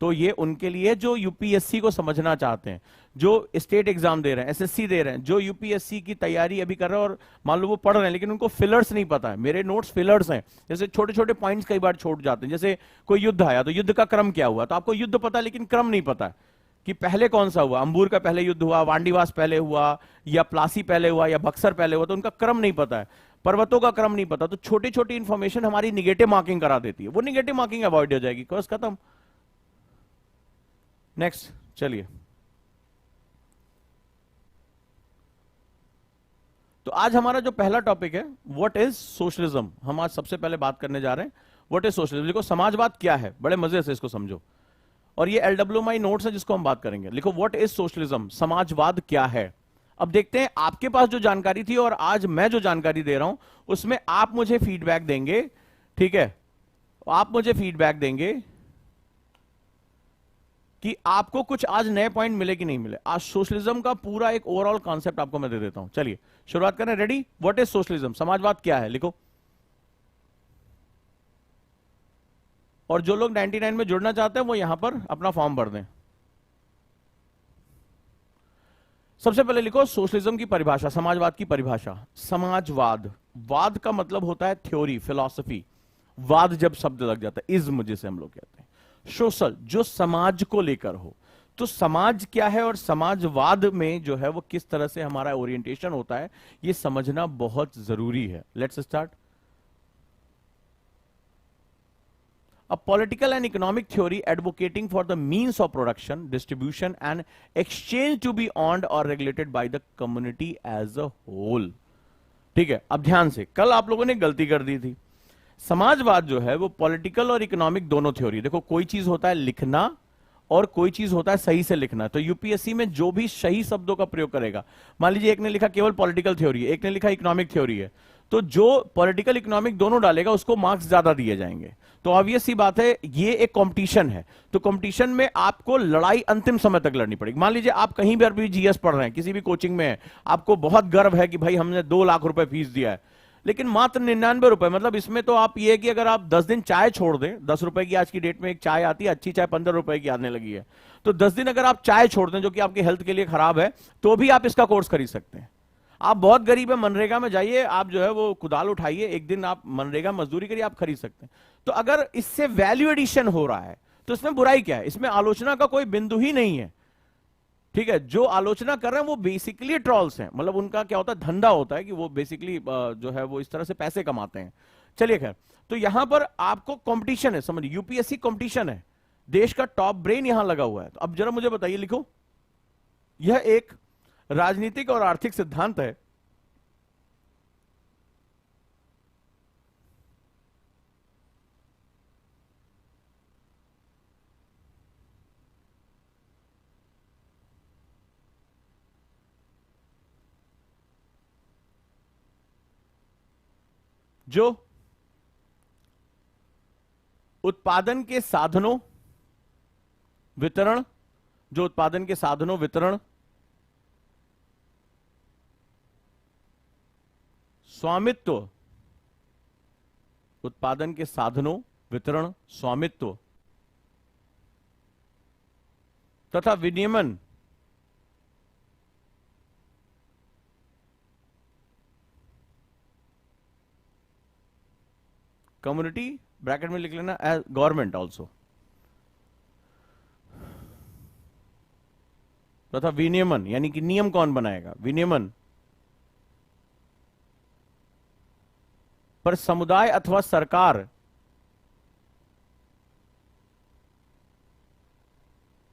A: तो ये उनके लिए जो यूपीएससी को समझना चाहते हैं, जो स्टेट एग्जाम दे रहे हैं, एसएससी दे रहे हैं, जो यूपीएससी की तैयारी अभी कर रहे हैं और मान लो वो पढ़ रहे हैं लेकिन उनको फिलर्स नहीं पता है। मेरे नोट्स फिलर्स हैं, जैसे छोटे छोटे पॉइंट्स कई बार छोड़ जाते हैं। जैसे कोई युद्ध आया तो युद्ध का क्रम क्या हुआ, तो आपको युद्ध पता है लेकिन क्रम नहीं पता है कि पहले कौन सा हुआ, अंबूर का पहले युद्ध हुआ, वांडीवास पहले हुआ, या प्लासी पहले हुआ, या बक्सर पहले हुआ, तो उनका क्रम नहीं पता है, पर्वतों का क्रम नहीं पता। तो छोटी छोटी इंफॉर्मेशन हमारी निगेटिव मार्किंग करा देती है, वो निगेटिव मार्किंग अवॉइड हो जाएगी, कोर्स खत्म। नेक्स्ट चलिए, तो आज हमारा जो पहला टॉपिक है व्हाट इज सोशलिज्म। हम आज सबसे पहले बात करने जा रहे हैं व्हाट इज सोशलिज्म। देखो समाजवाद क्या है, बड़े मजे से इसको समझो, और ये LWMI नोट्स है जिसको हम बात करेंगे। लिखो व्हाट इज सोशलिज्म, समाजवाद क्या है। अब देखते हैं आपके पास जो जानकारी थी और आज मैं जो जानकारी दे रहा हूं उसमें आप मुझे फीडबैक देंगे, ठीक है। आप मुझे फीडबैक देंगे कि आपको कुछ आज नए पॉइंट मिले कि नहीं मिले। आज सोशलिज्म का पूरा एक ओवरऑल कॉन्सेप्ट आपको मैं दे देता हूं। चलिए शुरुआत करें, रेडी। व्हाट इज सोशलिज्म, समाजवाद क्या है, लिखो। और जो लोग 99 में जुड़ना चाहते हैं वो यहां पर अपना फॉर्म भर दें। सबसे पहले लिखो सोशलिज्म की परिभाषा, समाजवाद की परिभाषा। समाजवाद, वाद का मतलब होता है थ्योरी, फिलॉसफी। वाद जब शब्द लग जाता है, इज्म जिसे हम लोग कहते हैं। सोशल, जो समाज को लेकर हो। तो समाज क्या है और समाजवाद में जो है वो किस तरह से हमारा ओरिएंटेशन होता है, ये समझना बहुत जरूरी है। Let's start. A political and economic theory advocating for the means of production, distribution and exchange to be owned or regulated by the community as a whole। ठीक है, अब ध्यान से, कल आप लोगों ने गलती कर दी थी। समाजवाद जो है वो पॉलिटिकल और इकोनॉमिक दोनों थ्योरी। देखो कोई चीज होता है लिखना और कोई चीज होता है सही से लिखना। तो यूपीएससी में जो भी सही शब्दों का प्रयोग करेगा, मान लीजिए एक ने लिखा केवल पॉलिटिकल थ्योरी है, एक ने लिखा इकोनॉमिक थ्योरी है, तो जो पॉलिटिकल इकोनॉमिक दोनों डालेगा उसको मार्क्स ज्यादा दिए जाएंगे। तो ऑब्वियस सी बात है, ये एक कंपटीशन है। तो कंपटीशन में आपको लड़ाई अंतिम समय तक लड़नी पड़ेगी। मान लीजिए आप कहीं पर भी जीएस पढ़ रहे हैं, किसी भी कोचिंग में है, आपको बहुत गर्व है कि भाई हमने 2 लाख रुपए फीस दिया है, लेकिन मात्र 99 रुपए। मतलब इसमें तो आप ये कि अगर आप 10 दिन चाय छोड़ दें, 10 रुपए की आज की डेट में एक चाय आती है, अच्छी चाय 15 रुपए की आने लगी है, तो 10 दिन अगर आप चाय छोड़ दें जो कि आपकी हेल्थ के लिए खराब है, तो भी आप इसका कोर्स खरीद सकते हैं। आप बहुत गरीब है, मनरेगा में जाइए, आप जो है वो कुदाल उठाइए, एक दिन आप मनरेगा मजदूरी करिए, आप खरीद सकते हैं। तो अगर इससे वैल्यू एडिशन हो रहा है तो इसमें बुराई क्या है, इसमें आलोचना का कोई बिंदु ही नहीं है, ठीक है। जो आलोचना कर रहे हैं वो बेसिकली ट्रॉल्स हैं, मतलब उनका क्या होता है, धंधा होता है कि वो बेसिकली जो है वो इस तरह से पैसे कमाते हैं। चलिए खैर, तो यहां पर आपको कंपटीशन है, समझिए यूपीएससी कंपटीशन है। देश का टॉप ब्रेन यहां लगा हुआ है। तो अब जरा मुझे बताइए, लिखो, यह एक राजनीतिक और आर्थिक सिद्धांत है जो उत्पादन के साधनों वितरण, जो उत्पादन के साधनों वितरण, स्वामित्व, उत्पादन के साधनों वितरण, स्वामित्व तथा विनियमन कम्युनिटी, ब्रैकेट में लिख लेना, एज गवर्नमेंट ऑल्सो, तथा विनियमन यानी कि नियम कौन बनाएगा, विनियमन पर समुदाय अथवा सरकार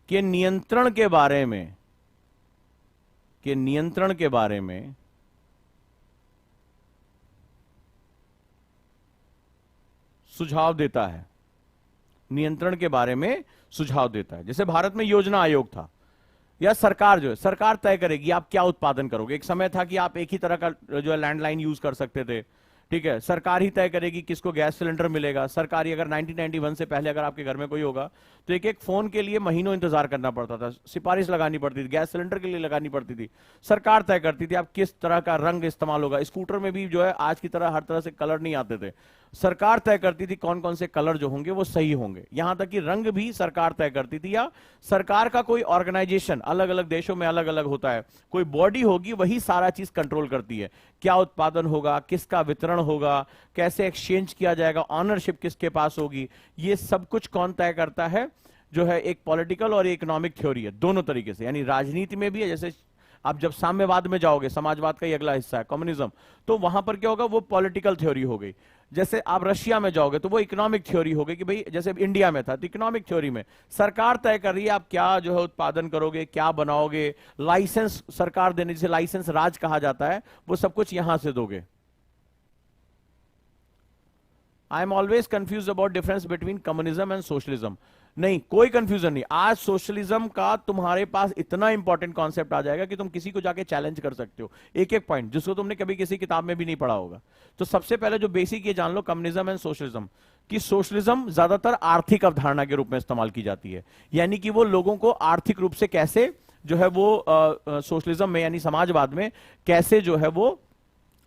A: के नियंत्रण के बारे में, के नियंत्रण के बारे में सुझाव देता है, नियंत्रण के बारे में सुझाव देता है। जैसे भारत में योजना आयोग था, या सरकार जो है, सरकार तय करेगी आप क्या उत्पादन करोगे। एक समय था कि आप एक ही तरह का जो है लैंडलाइन यूज कर सकते थे, ठीक है, सरकार ही तय करेगी किसको गैस सिलेंडर मिलेगा। सरकारी, अगर 1991 से पहले अगर आपके घर में कोई होगा तो एक एक फोन के लिए महीनों इंतजार करना पड़ता था, सिफारिश लगानी पड़ती थी, गैस सिलेंडर के लिए लगानी पड़ती थी, सरकार तय करती थी आप किस तरह का रंग इस्तेमाल होगा। स्कूटर में भी जो है आज की तरह हर तरह से कलर नहीं आते थे, सरकार तय करती थी कौन कौन से कलर जो होंगे वो सही होंगे। यहां तक कि रंग भी सरकार तय करती थी, या सरकार का कोई ऑर्गेनाइजेशन, अलग अलग देशों में अलग अलग होता है, कोई बॉडी होगी वही सारा चीज कंट्रोल करती है, क्या उत्पादन होगा, किसका वितरण होगा, कैसे एक्सचेंज किया जाएगा, ऑनरशिप किसके पास होगी, ये सब कुछ कौन तय करता है। जो है एक पॉलिटिकल और इकोनॉमिक थ्योरी है, दोनों तरीके से, यानी राजनीति में भी है। जैसे आप जब साम्यवाद में जाओगे, समाजवाद का ही अगला हिस्सा है कम्युनिज्म, तो वहां पर क्या होगा, वो पॉलिटिकल थ्योरी हो गई। जैसे आप रशिया में जाओगे तो वो इकोनॉमिक थ्योरी हो गई कि भाई जैसे इंडिया में था तो इकोनॉमिक थ्योरी में सरकार तय कर रही है आप क्या जो है उत्पादन करोगे, क्या बनाओगे, लाइसेंस सरकार देने, जिसे लाइसेंस राज कहा जाता है, वो सब कुछ यहां से दोगे। I am always confuse about difference between communism and socialism. नहीं, कोई कंफ्यूजन नहीं। आज सोशलिज्म का तुम्हारे पास इतना इंपॉर्टेंट कॉन्सेप्ट आ जाएगा कि तुम किसी को जाके चैलेंज कर सकते हो, एक एक पॉइंट जिसको तुमने कभी किसी किताब में भी नहीं पढ़ा होगा। तो सबसे पहले जो बेसिक ये जान लो कम्युनिज्म एंड सोशलिज्म, कि सोशलिज्म ज्यादातर आर्थिक अवधारणा के रूप में इस्तेमाल की जाती है, यानी कि वो लोगों को आर्थिक रूप से कैसे जो है वो सोशलिज्म में यानी समाजवाद में कैसे जो है वो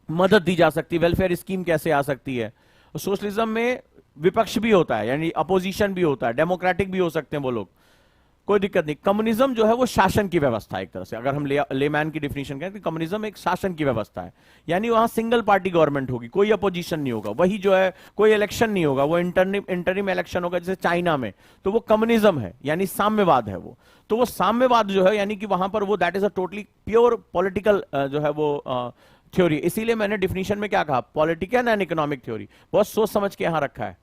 A: मदद दी जा सकती है, वेलफेयर स्कीम कैसे आ सकती है। सोशलिज्म में विपक्ष भी होता है, यानी अपोजिशन भी होता है, डेमोक्रेटिक भी हो सकते हैं वो लोग, कोई दिक्कत नहीं। कम्युनिज्म जो है वो शासन की व्यवस्था है एक तरह से, अगर हम लेमैन की डिफिनेशन करें तो कम्युनिज्म एक शासन की व्यवस्था है, यानी वहां सिंगल पार्टी गवर्नमेंट होगी, कोई अपोजिशन नहीं होगा, वही जो है कोई इलेक्शन नहीं होगा, वो इंटरिम इलेक्शन होगा जैसे चाइना में, तो वो कम्युनिज्म है, यानी साम्यवाद है वो। तो वो साम्यवाद जो है यानी कि वहां पर वो that is a totally pure political जो है वो थ्योरी। इसीलिए मैंने डिफिनेशन में क्या कहा, पॉलिटिकल एंड इकोनॉमिक थ्योरी, बहुत सोच समझ के यहां रखा है।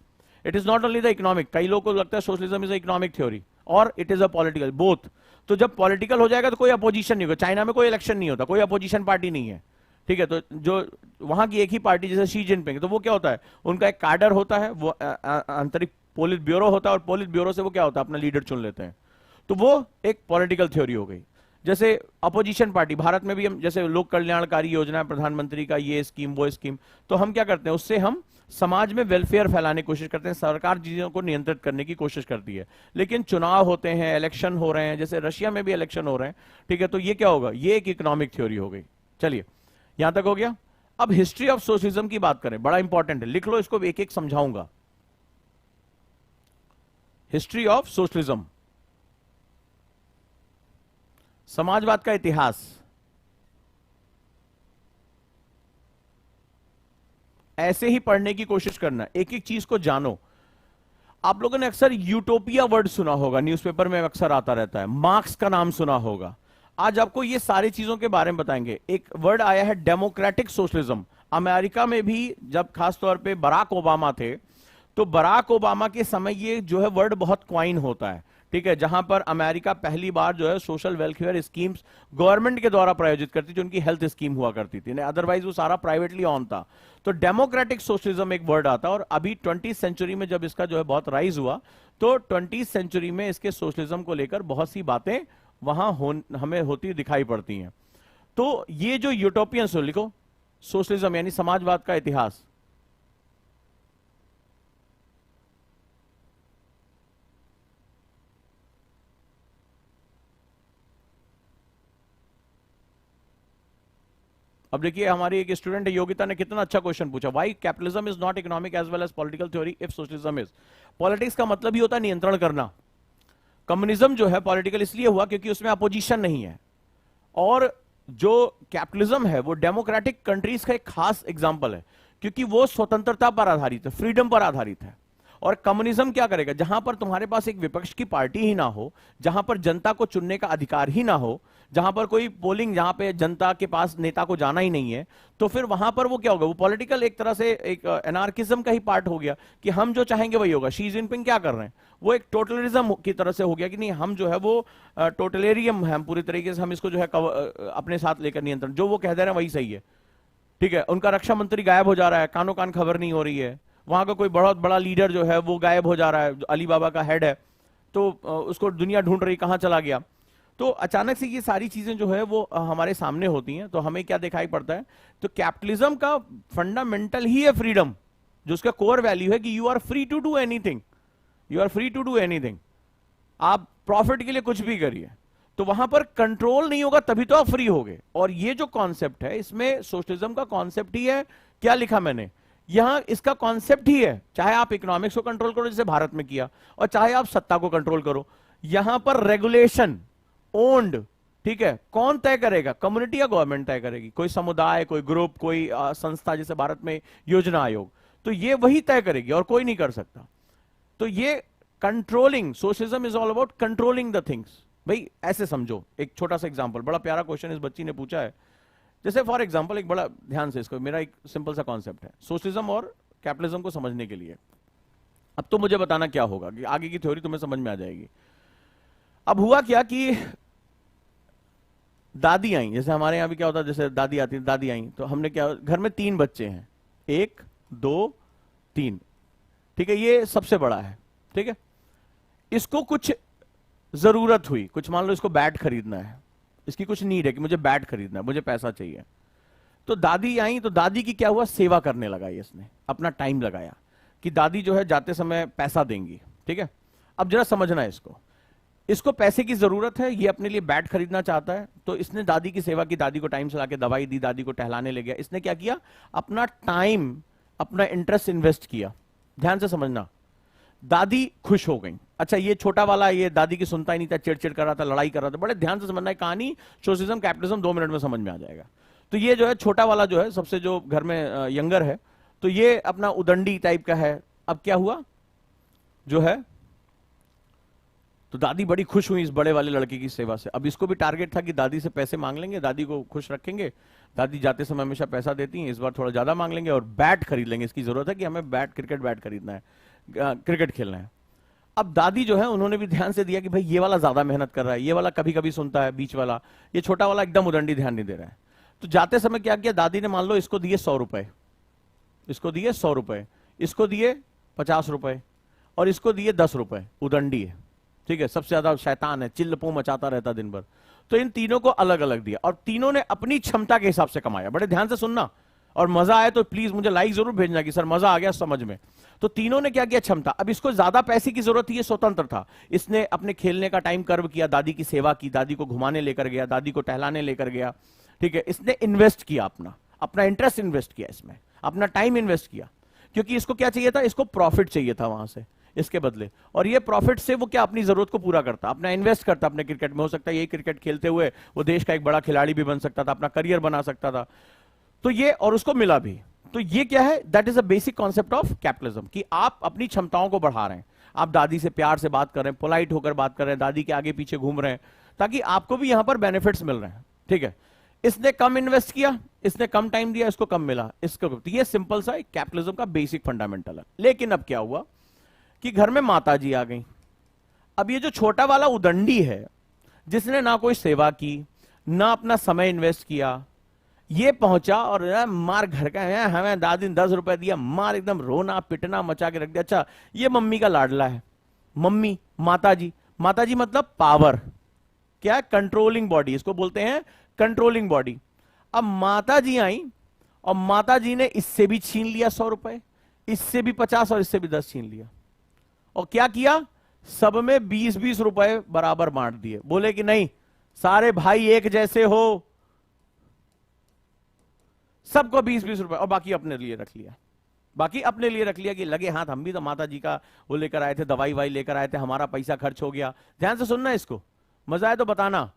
A: It is not only the economic, कई लोगों को लगता है socialism is a economic theory और it is a political, both. तो जब पॉलिटिकल हो जाएगा तो कोई अपोजिशन नहीं होगा, चाइना में कोई इलेक्शन नहीं होता, कोई अपोजिशन पार्टी नहीं है, ठीक है। तो जो वहां की एक ही पार्टी जैसे शी जिनपिंग, तो वो क्या होता है, उनका एक कैडर होता है, वो आंतरिक पोलित ब्यूरो होता है, और पोलित ब्यूरो से वो क्या होता है, अपना लीडर चुन लेते हैं। तो वो एक पॉलिटिकल थ्योरी हो गई। जैसे अपोजिशन पार्टी, भारत में भी हम जैसे लोक कल्याणकारी योजना, प्रधानमंत्री का ये स्कीम वो स्कीम, तो हम क्या करते हैं, उससे हम समाज में वेलफेयर फैलाने की कोशिश करते हैं, सरकार चीजों को नियंत्रित करने की कोशिश करती है। लेकिन चुनाव होते हैं, इलेक्शन हो रहे हैं, जैसे रशिया में भी इलेक्शन हो रहे हैं, ठीक है, तो ये क्या होगा, ये एक इकोनॉमिक थ्योरी हो गई। चलिए यहां तक हो गया। अब हिस्ट्री ऑफ सोशलिज्म की बात करें, बड़ा इंपॉर्टेंट है, लिख लो इसको, एक एक समझाऊंगा। हिस्ट्री ऑफ सोशलिज्म, समाजवाद का इतिहास। ऐसे ही पढ़ने की कोशिश करना, एक एक चीज को जानो। आप लोगों ने अक्सर यूटोपिया वर्ड सुना होगा, न्यूज़पेपर में अक्सर आता रहता है, मार्क्स का नाम सुना होगा। आज आपको ये सारी चीजों के बारे में बताएंगे। एक वर्ड आया है डेमोक्रेटिक सोशलिज्म, अमेरिका में भी जब खासतौर पे बराक ओबामा थे तो बराक ओबामा के समय ये जो है वर्ड बहुत क्वाइन होता है, ठीक है, जहां पर अमेरिका पहली बार जो है सोशल वेलफेयर स्कीम्स गवर्नमेंट के द्वारा प्रायोजित करती थी, उनकी हेल्थ स्कीम हुआ करती थी, अदरवाइज वो सारा प्राइवेटली ऑन था। तो डेमोक्रेटिक सोशलिज्म एक वर्ड आता, और अभी 20th सेंचुरी में जब इसका जो है बहुत राइज हुआ, तो 20th सेंचुरी में इसके सोशलिज्म को लेकर बहुत सी बातें वहां हमें होती दिखाई पड़ती हैं। तो ये जो यूटोपियंस, लिखो सोशलिज्म यानी समाजवाद का इतिहास। अब देखिए हमारी एक स्टूडेंट है योगिता ने कितना अच्छा क्वेश्चन पूछा, why capitalism is not economic as well as political theory if socialism is. Politics का मतलब ही होता है नियंत्रण करना। कम्युनिज्म जो है पॉलिटिकल इसलिए हुआ क्योंकि उसमें अपोजिशन नहीं है, और जो कैपिटलिज्म है वो डेमोक्रेटिक कंट्रीज का एक खास एग्जांपल है क्योंकि वो स्वतंत्रता पर आधारित है, फ्रीडम पर आधारित है। और कम्युनिज्म क्या करेगा, जहां पर तुम्हारे पास एक विपक्ष की पार्टी ही ना हो, जहां पर जनता को चुनने का अधिकार ही ना हो, जहां पर कोई पोलिंग, जहां पे जनता के पास नेता को जाना ही नहीं है, तो फिर वहां पर वो क्या होगा, वो पॉलिटिकल एक तरह से एक एनार्किज्म का ही पार्ट हो गया कि हम जो चाहेंगे वही होगा। शी जिनपिंग क्या कर रहे हैं, वो एक टोटलिज्म की तरह से हो गया कि नहीं, हम जो है वो टोटलेरियम है, हम पूरी तरीके से हम इसको जो है अपने साथ लेकर नियंत्रण, जो वो कह दे रहे हैं वही सही है, ठीक है। उनका रक्षा मंत्री गायब हो जा रहा है, कानो कान खबर नहीं हो रही है, वहां का कोई बहुत बड़ा लीडर जो है वो गायब हो जा रहा है, अली बाबा का हेड है, तो उसको दुनिया ढूंढ रही कहां चला गया। तो अचानक से ये सारी चीजें जो है वो हमारे सामने होती हैं, तो हमें क्या दिखाई पड़ता है, तो कैपिटलिज्म का फंडामेंटल ही है फ्रीडम, जो उसका कोर वैल्यू है कि you are free to do anything, you are free to do anything, आप प्रॉफिट के लिए कुछ भी करिए। तो वहां पर कंट्रोल नहीं होगा तभी तो आप फ्री होगे। और ये जो कॉन्सेप्ट है, इसमें सोशलिज्म का कॉन्सेप्ट ही है, क्या लिखा मैंने यहां, इसका कॉन्सेप्ट ही है, चाहे आप इकोनॉमिक्स को कंट्रोल करो जैसे भारत में किया, और चाहे आप सत्ता को कंट्रोल करो, यहां पर रेगुलेशन ओन्ड, ठीक है, कौन तय करेगा, कम्युनिटी या गवर्नमेंट तय करेगी, कोई समुदाय, कोई ग्रुप, कोई संस्था, जैसे भारत में योजना आयोग, तो ये वही तय करेगी और कोई नहीं कर सकता। तो ये controlling, socialism is all about controlling the things. भाई ऐसे समझो, एक छोटा सा एग्जांपल, बड़ा प्यारा क्वेश्चन इस बच्ची ने पूछा है, जैसे फॉर एग्जांपल, एक बड़ा ध्यान से इसको, मेरा एक सिंपल सा कॉन्सेप्ट है सोशलिज्म और कैपिटलिज्म को समझने के लिए। अब तो मुझे बताना क्या होगा कि आगे की थ्योरी तुम्हें समझ में आ जाएगी। अब हुआ क्या कि दादी आई, जैसे हमारे यहां भी क्या होता है, जैसे दादी आती है, दादी आई तो हमने क्या, घर में 3 बच्चे हैं, 1 2 3, ठीक है, ये सबसे बड़ा है, ठीक है। इसको कुछ जरूरत हुई, कुछ मान लो इसको बैट खरीदना है, इसकी कुछ नीड है कि मुझे बैट खरीदना है, मुझे पैसा चाहिए। तो दादी आई, तो दादी की क्या हुआ, सेवा करने लगाई, इसने अपना टाइम लगाया कि दादी जो है जाते समय पैसा देंगी, ठीक है। अब जरा समझना है इसको, इसको पैसे की जरूरत है, ये अपने लिए बैट खरीदना चाहता है, तो इसने दादी की सेवा की, दादी को टाइम से लाके दवाई दी, दादी को टहलाने ले गया, इसने क्या किया, अपना टाइम, अपना इंटरेस्ट इन्वेस्ट किया। ध्यान से समझना, दादी खुश हो गई। अच्छा, ये छोटा वाला, ये दादी की सुनता ही नहीं था, चिड़चिड़ कर रहा था, लड़ाई कर रहा था। बड़े ध्यान से समझना है कहानी, सोशलिज्म कैपिटलिज्म 2 मिनट में समझ में आ जाएगा। तो ये जो है छोटा वाला जो है, सबसे जो घर में यंगर है, तो ये अपना उदंडी टाइप का है। अब क्या हुआ जो है, तो दादी बड़ी खुश हुई इस बड़े वाले लड़के की सेवा से। अब इसको भी टारगेट था कि दादी से पैसे मांग लेंगे, दादी को खुश रखेंगे, दादी जाते समय हमेशा पैसा देती हैं, इस बार थोड़ा ज्यादा मांग लेंगे और बैट खरीद लेंगे, इसकी जरूरत है कि हमें बैट, क्रिकेट बैट खरीदना है, क्रिकेट खेलना है। अब दादी जो है उन्होंने भी ध्यान से दिया कि भाई ये वाला ज्यादा मेहनत कर रहा है, ये वाला कभी कभी सुनता है, बीच वाला, ये छोटा वाला एकदम उदंडी ध्यान नहीं दे रहा है। तो जाते समय क्या किया, दादी ने मान लो इसको दिए 100 रुपए, इसको दिए 100 रुपए, इसको दिए 50 रुपए, और इसको दिए 10 रुपए। उदंडी है, ठीक है, सबसे ज्यादा शैतान है, चिल्लपो मचाता रहता दिन भर। तो इन तीनों को अलग अलग दिया और तीनों ने अपनी क्षमता के हिसाब से कमाया। बड़े ध्यान से सुनना, और मजा आए तो प्लीज मुझे लाइक जरूर भेजना कि सर मजा आ गया समझ में। तो तीनों ने क्या किया, क्षमता। अब इसको ज्यादा पैसे की जरूरत थी, ये स्वतंत्र था, इसने अपने खेलने का टाइम कर्व किया, दादी की सेवा की, दादी को घुमाने लेकर गया, दादी को टहलाने लेकर गया, ठीक है। इसने इन्वेस्ट किया, अपना अपना इंटरेस्ट इन्वेस्ट किया इसमें, अपना टाइम इन्वेस्ट किया, क्योंकि इसको क्या चाहिए था, इसको प्रॉफिट चाहिए था वहां से इसके बदले। और ये प्रॉफिट से वो क्या अपनी जरूरत को पूरा करता, अपना इन्वेस्ट करता अपने क्रिकेट में। हो सकता है यही क्रिकेट खेलते हुए वो देश का एक बड़ा खिलाड़ी भी बन सकता था, अपना करियर बना सकता था। तो ये, और उसको मिला भी। तो ये क्या है, that is a basic concept of capitalism, कि आप अपनी क्षमताओं को बढ़ा रहे हैं, आप दादी से प्यार से बात कर रहे हैं, पोलाइट होकर बात कर रहे हैं, दादी के आगे पीछे घूम रहे हैं, ताकि आपको भी यहां पर बेनिफिट्स मिल रहे हैं, ठीक है। इसने कम इन्वेस्ट किया, इसने कम टाइम दिया, इसको कम मिला, इसको। तो ये सिंपल सा कैपिटलिज्म का बेसिक फंडामेंटल है। लेकिन अब क्या हुआ कि घर में माता जी आ गई। अब ये जो छोटा वाला उदंडी है, जिसने ना कोई सेवा की, ना अपना समय इन्वेस्ट किया, ये पहुंचा और मार घर का है, हमें दादी ने 10 रुपए दिया, मार एकदम रोना पिटना मचा के रख दिया। अच्छा, ये मम्मी का लाडला है, मम्मी, माता जी। माता जी मतलब पावर, क्या है? कंट्रोलिंग बॉडी, इसको बोलते हैं कंट्रोलिंग बॉडी। अब माता जी आई और माता जी ने इससे भी छीन लिया 100 रुपए, इससे भी 50 और इससे भी 10 छीन लिया। और क्या किया? सब में 20-20 रुपए बराबर बांट दिए। बोले कि नहीं, सारे भाई एक जैसे हो, सबको 20-20 रुपए, और बाकी अपने लिए रख लिया। बाकी अपने लिए रख लिया कि लगे हाथ, हम भी तो माता जी का वो लेकर आए थे, दवाई वाई लेकर आए थे, हमारा पैसा खर्च हो गया। ध्यान से सुनना इसको, मजा आए तो बताना।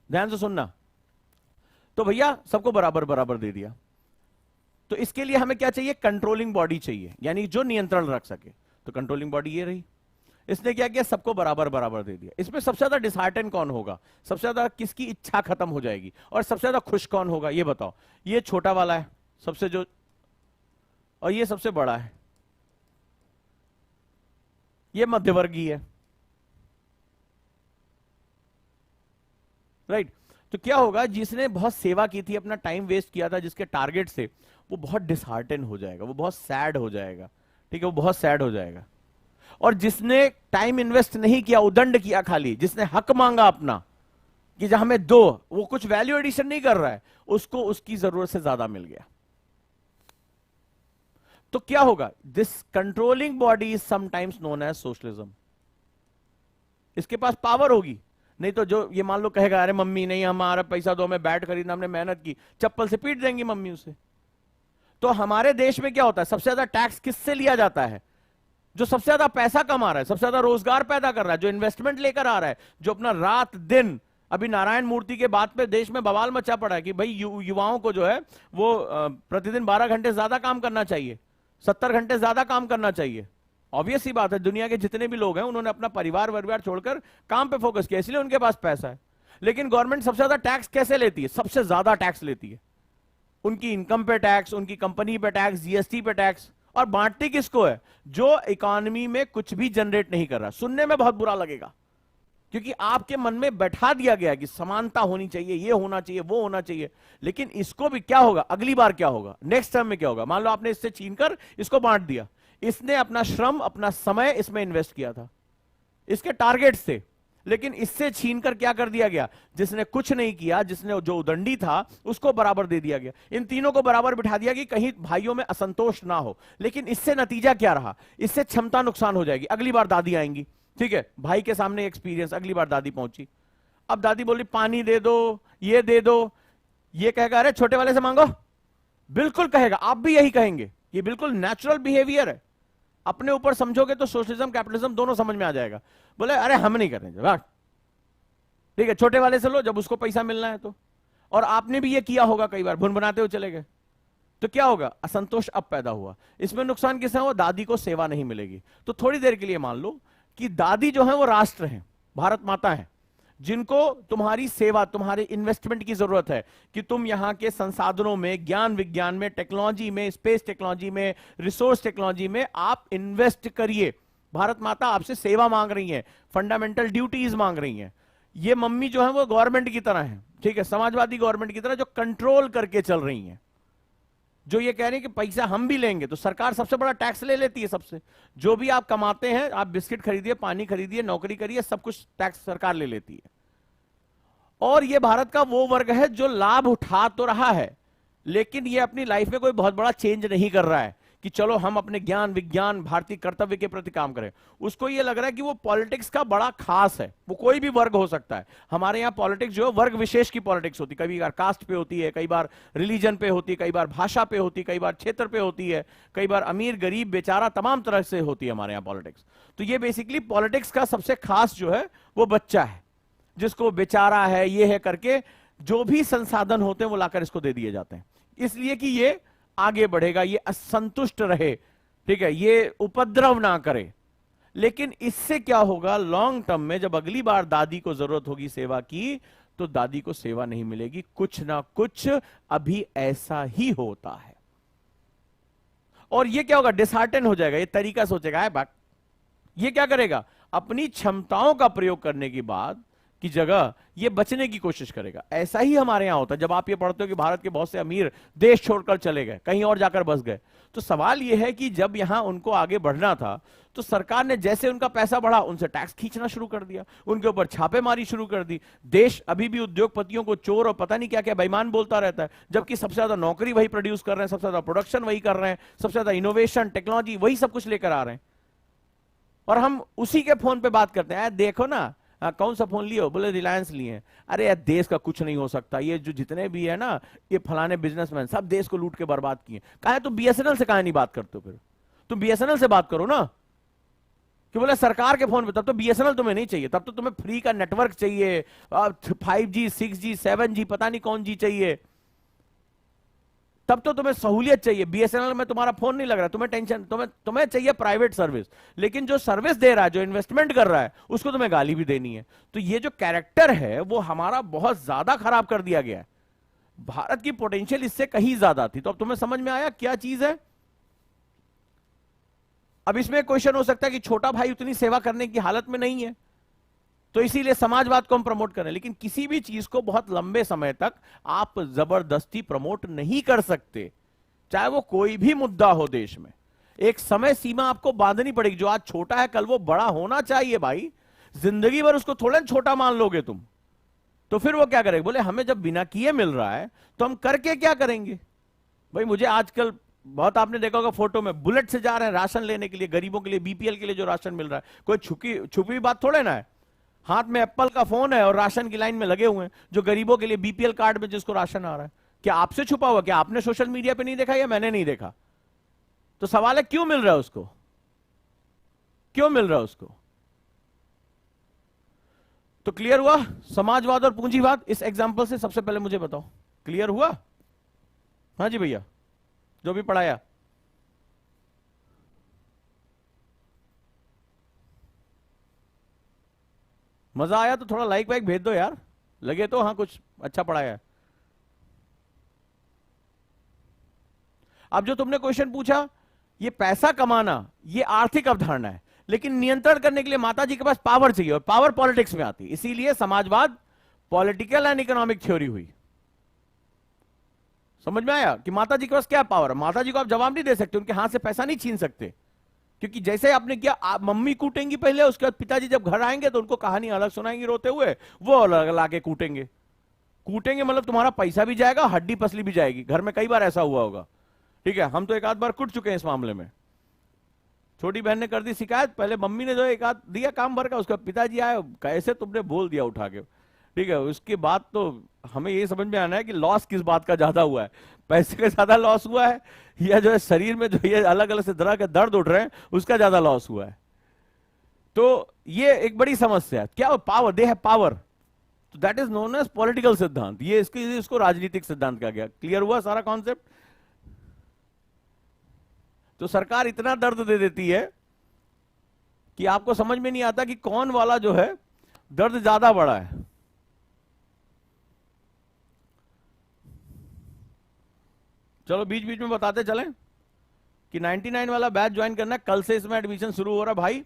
A: ध्यान से सुनना। तो भैया सबको बराबर बराबर दे दिया। तो इसके लिए हमें क्या चाहिए? कंट्रोलिंग बॉडी चाहिए, यानी जो नियंत्रण रख सके। तो कंट्रोलिंग बॉडी ये रही। इसने क्या किया? सबको बराबर बराबर दे दिया। इसमें सबसे ज्यादा डिसहार्टन कौन होगा? सबसे ज्यादा किसकी इच्छा खत्म हो जाएगी? और सबसे ज्यादा खुश कौन होगा? ये बताओ। ये छोटा वाला है सबसे, जो, और ये सबसे बड़ा है, ये मध्यवर्गीय है, राइट? तो क्या होगा? जिसने बहुत सेवा की थी, अपना टाइम वेस्ट किया था जिसके टारगेट से, वो बहुत डिसहार्टन हो जाएगा, वो बहुत सैड हो जाएगा। ठीक है, वो बहुत सैड हो जाएगा। और जिसने टाइम इन्वेस्ट नहीं किया, उदंड किया, खाली जिसने हक मांगा अपना कि जहां हमें दो, वो कुछ वैल्यू एडिशन नहीं कर रहा है, उसको उसकी जरूरत से ज्यादा मिल गया। तो क्या होगा? This controlling body is sometimes known as socialism. इसके पास पावर होगी। नहीं तो जो ये मान लो कहेगा, अरे मम्मी नहीं, हमारा पैसा दो, हमें बैट खरीदना, हमने मेहनत की, चप्पल से पीट देंगी मम्मी उसे। तो हमारे देश में क्या होता है? सबसे ज्यादा टैक्स किससे लिया जाता है? जो सबसे ज्यादा पैसा कमा रहा है, सबसे ज्यादा रोजगार पैदा कर रहा है, जो इन्वेस्टमेंट लेकर आ रहा है, जो अपना रात दिन, अभी नारायण मूर्ति के बाद पे देश में बवाल मचा पड़ा है कि भाई युवाओं को जो है वो प्रतिदिन 12 घंटे ज्यादा काम करना चाहिए, 70 घंटे ज्यादा काम करना चाहिए। ऑब्वियस सी बात है, दुनिया के जितने भी लोग हैं उन्होंने अपना परिवार वरिवार छोड़कर काम पे फोकस किया, इसलिए उनके पास पैसा है। लेकिन गवर्नमेंट सबसे ज्यादा टैक्स कैसे लेती है? सबसे ज्यादा टैक्स लेती है उनकी इनकम पे टैक्स, उनकी कंपनी पे टैक्स, जीएसटी पे टैक्स। और बांटती किसको है? जो इकोनॉमी में कुछ भी जनरेट नहीं कर रहा। सुनने में बहुत बुरा लगेगा, क्योंकि आपके मन में बैठा दिया गया कि समानता होनी चाहिए, ये होना चाहिए, वो होना चाहिए। लेकिन इसको भी क्या होगा? अगली बार क्या होगा? नेक्स्ट टर्म में क्या होगा? मान लो आपने इससे छीनकर इसको बांट दिया, इसने अपना श्रम, अपना समय इसमें इन्वेस्ट किया था इसके टारगेट से, लेकिन इससे छीनकर क्या कर दिया गया? जिसने कुछ नहीं किया, जिसने, जो उदंडी था, उसको बराबर दे दिया गया। इन तीनों को बराबर बिठा दिया कि कहीं भाइयों में असंतोष ना हो। लेकिन इससे नतीजा क्या रहा? इससे क्षमता नुकसान हो जाएगी। अगली बार दादी आएंगी, ठीक है, भाई के सामने एक्सपीरियंस, अगली बार दादी पहुंची, अब दादी बोली पानी दे दो, ये दे दो, ये कहेगा अरे छोटे वाले से मांगो, बिल्कुल कहेगा, आप भी यही कहेंगे। ये बिल्कुल नेचुरल बिहेवियर है। अपने ऊपर समझोगे तो सोशलिज्म कैपिटलिज्म दोनों समझ में आ जाएगा। बोले अरे हम नहीं करेंगे, ठीक है, छोटे वाले से लो जब उसको पैसा मिलना है तो। और आपने भी ये किया होगा कई बार, भुनभुनाते हुए चले गए, तो क्या होगा? असंतोष अब पैदा हुआ। इसमें नुकसान किसका हुआ? दादी को सेवा नहीं मिलेगी। तो थोड़ी देर के लिए मान लो कि दादी जो है वो राष्ट्र है, भारत माता है, जिनको तुम्हारी सेवा, तुम्हारे इन्वेस्टमेंट की जरूरत है कि तुम यहां के संसाधनों में, ज्ञान विज्ञान में, टेक्नोलॉजी में, स्पेस टेक्नोलॉजी में, रिसोर्स टेक्नोलॉजी में आप इन्वेस्ट करिए। भारत माता आपसे सेवा मांग रही है, फंडामेंटल ड्यूटीज मांग रही हैं। ये मम्मी जो है वो गवर्नमेंट की तरह है, ठीक है, समाजवादी गवर्नमेंट की तरह, जो कंट्रोल करके चल रही हैं, जो ये कह रहे हैं कि पैसा हम भी लेंगे। तो सरकार सबसे बड़ा टैक्स ले लेती है सबसे। जो भी आप कमाते हैं, आप बिस्किट खरीदिए, पानी खरीदिए, नौकरी करिए, सब कुछ टैक्स सरकार ले लेती है। और ये भारत का वो वर्ग है जो लाभ उठा तो रहा है, लेकिन ये अपनी लाइफ में कोई बहुत बड़ा चेंज नहीं कर रहा है कि चलो हम अपने ज्ञान विज्ञान, भारतीय कर्तव्य के प्रति काम करें। उसको ये लग रहा है कि वो पॉलिटिक्स का बड़ा खास है, वो कोई भी वर्ग हो सकता है। हमारे यहाँ पॉलिटिक्स जो है वर्ग विशेष की पॉलिटिक्स होती है, कई बार कास्ट पे होती है, कई बार रिलीजन पे होती है, कई बार भाषा पे होती है, कई बार क्षेत्र पे होती है, कई बार अमीर गरीब बेचारा तमाम तरह से होती है हमारे यहाँ पॉलिटिक्स। तो ये बेसिकली पॉलिटिक्स का सबसे खास जो है वो बच्चा है, जिसको बेचारा है, ये है करके जो भी संसाधन होते हैं वो लाकर इसको दे दिए जाते हैं, इसलिए कि ये आगे बढ़ेगा, ये असंतुष्ट रहे, ठीक है, ये उपद्रव ना करे। लेकिन इससे क्या होगा? लॉन्ग टर्म में जब अगली बार दादी को जरूरत होगी सेवा की, तो दादी को सेवा नहीं मिलेगी। कुछ ना कुछ अभी ऐसा ही होता है। और ये क्या होगा, डिसहार्टन हो जाएगा, ये तरीका सोचेगा है बात। ये क्या करेगा, अपनी क्षमताओं का प्रयोग करने की बाद की जगह ये बचने की कोशिश करेगा। ऐसा ही हमारे यहां होता है। जब आप ये पढ़ते हो कि भारत के बहुत से अमीर देश छोड़कर चले गए, कहीं और जाकर बस गए, तो सवाल यह है कि जब यहां उनको आगे बढ़ना था तो सरकार ने जैसे उनका पैसा बढ़ा उनसे टैक्स खींचना शुरू कर दिया, उनके ऊपर छापेमारी शुरू कर दी। देश अभी भी उद्योगपतियों को चोर और पता नहीं क्या क्या बेईमान बोलता रहता है, जबकि सबसे ज्यादा नौकरी वही प्रोड्यूस कर रहे हैं, सबसे ज्यादा प्रोडक्शन वही कर रहे हैं, सबसे ज्यादा इनोवेशन टेक्नोलॉजी वही सब कुछ लेकर आ रहे हैं। और हम उसी के फोन पे बात करते हैं, देखो ना कौन सा फोन लियो, बोले रिलायंस लिए हैं। अरे यार देश का कुछ नहीं हो सकता, ये जो जितने भी है ना ये फलाने बिजनेसमैन सब देश को लूट के बर्बाद किए। कहा है तुम बीएसएनएल से कहा नहीं बात करते हो, फिर तुम बीएसएनएल से बात करो ना, कि बोले सरकार के फोन पे। तब तो बीएसएनएल तुम्हें नहीं चाहिए, तब तो तुम्हें फ्री का नेटवर्क चाहिए, 5G 6G 7G पता नहीं कौन जी चाहिए, तब तो तुम्हें सहूलियत चाहिए। बीएसएनएल में तुम्हारा फोन नहीं लग रहा, तुम्हें टेंशन, तुम्हें चाहिए प्राइवेट सर्विस, लेकिन जो सर्विस दे रहा है, जो इन्वेस्टमेंट कर रहा है, उसको तुम्हें गाली भी देनी है। तो ये जो कैरेक्टर है वो हमारा बहुत ज्यादा खराब कर दिया गया है। भारत की पोटेंशियल इससे कहीं ज्यादा थी। तो अब तुम्हें समझ में आया क्या चीज है। अब इसमें क्वेश्चन हो सकता है कि छोटा भाई उतनी सेवा करने की हालत में नहीं है, तो इसीलिए समाजवाद को हम प्रमोट करें। लेकिन किसी भी चीज को बहुत लंबे समय तक आप जबरदस्ती प्रमोट नहीं कर सकते, चाहे वो कोई भी मुद्दा हो देश में। एक समय सीमा आपको बांधनी पड़ेगी। जो आज छोटा है कल वो बड़ा होना चाहिए भाई। जिंदगी भर उसको थोड़ा छोटा मान लोगे तुम, तो फिर वो क्या करेगा, बोले हमें जब बिना किए मिल रहा है तो हम करके क्या करेंगे। भाई मुझे आजकल बहुत आपने देखा होगा फोटो में बुलेट से जा रहे हैं राशन लेने के लिए, गरीबों के लिए, बीपीएल के लिए जो राशन मिल रहा है। कोई छुपी बात थोड़े ना है, हाथ में एप्पल का फोन है और राशन की लाइन में लगे हुए हैं, जो गरीबों के लिए बीपीएल कार्ड में जिसको राशन आ रहा है। क्या आपसे छुपा हुआ, क्या आपने सोशल मीडिया पे नहीं देखा या मैंने नहीं देखा। तो सवाल है क्यों मिल रहा है उसको, क्यों मिल रहा है उसको। तो क्लियर हुआ समाजवाद और पूंजीवाद इस एग्जांपल से। सबसे पहले मुझे बताओ क्लियर हुआ। हाँ जी भैया, जो भी पढ़ाया। मजा आया तो थोड़ा लाइक वाइक भेज दो यार, लगे तो हाँ कुछ अच्छा पढ़ाया है। अब जो तुमने क्वेश्चन पूछा, ये पैसा कमाना ये आर्थिक अवधारणा है, लेकिन नियंत्रण करने के लिए माता जी के पास पावर चाहिए, और पावर पॉलिटिक्स में आती है। इसीलिए समाजवाद पॉलिटिकल एंड इकोनॉमिक थ्योरी हुई। समझ में आया कि माता जी के पास क्या पावर है। माता जी को आप जवाब नहीं दे सकते, उनके हाथ से पैसा नहीं छीन सकते, क्योंकि जैसे आपने किया, आप मम्मी कूटेंगी पहले, उसके बाद पिताजी जब घर आएंगे तो उनको कहानी अलग सुनाएंगी रोते हुए, वो अलग लाके कूटेंगे। कूटेंगे मतलब तुम्हारा पैसा भी जाएगा, हड्डी पसली भी जाएगी। घर में कई बार ऐसा हुआ होगा, ठीक है, हम तो एक आध बार कूट चुके हैं इस मामले में। छोटी बहन ने कर दी शिकायत, पहले मम्मी ने जो एक आध दिया काम भर का, उसके बाद पिताजी आए, कैसे तुमने बोल दिया उठा के, ठीक है। उसके बाद तो हमें ये समझ में आना है कि लॉस किस बात का ज्यादा हुआ है, पैसे का ज्यादा लॉस हुआ है, या जो है शरीर में जो ये अलग अलग से तरह के दर्द उठ रहे हैं उसका ज्यादा लॉस हुआ है। तो ये एक बड़ी समस्या है। क्या पावर, दे हैव पावर, तो that is known as political सिद्धांत। ये इसको राजनीतिक सिद्धांत कहा गया। क्लियर हुआ सारा कॉन्सेप्ट। तो सरकार इतना दर्द दे देती है कि आपको समझ में नहीं आता कि कौन वाला जो है दर्द ज्यादा बड़ा है। चलो बीच बीच में बताते चलें कि 99 वाला बैच ज्वाइन करना है, कल से इसमें एडमिशन शुरू हो रहा है भाई।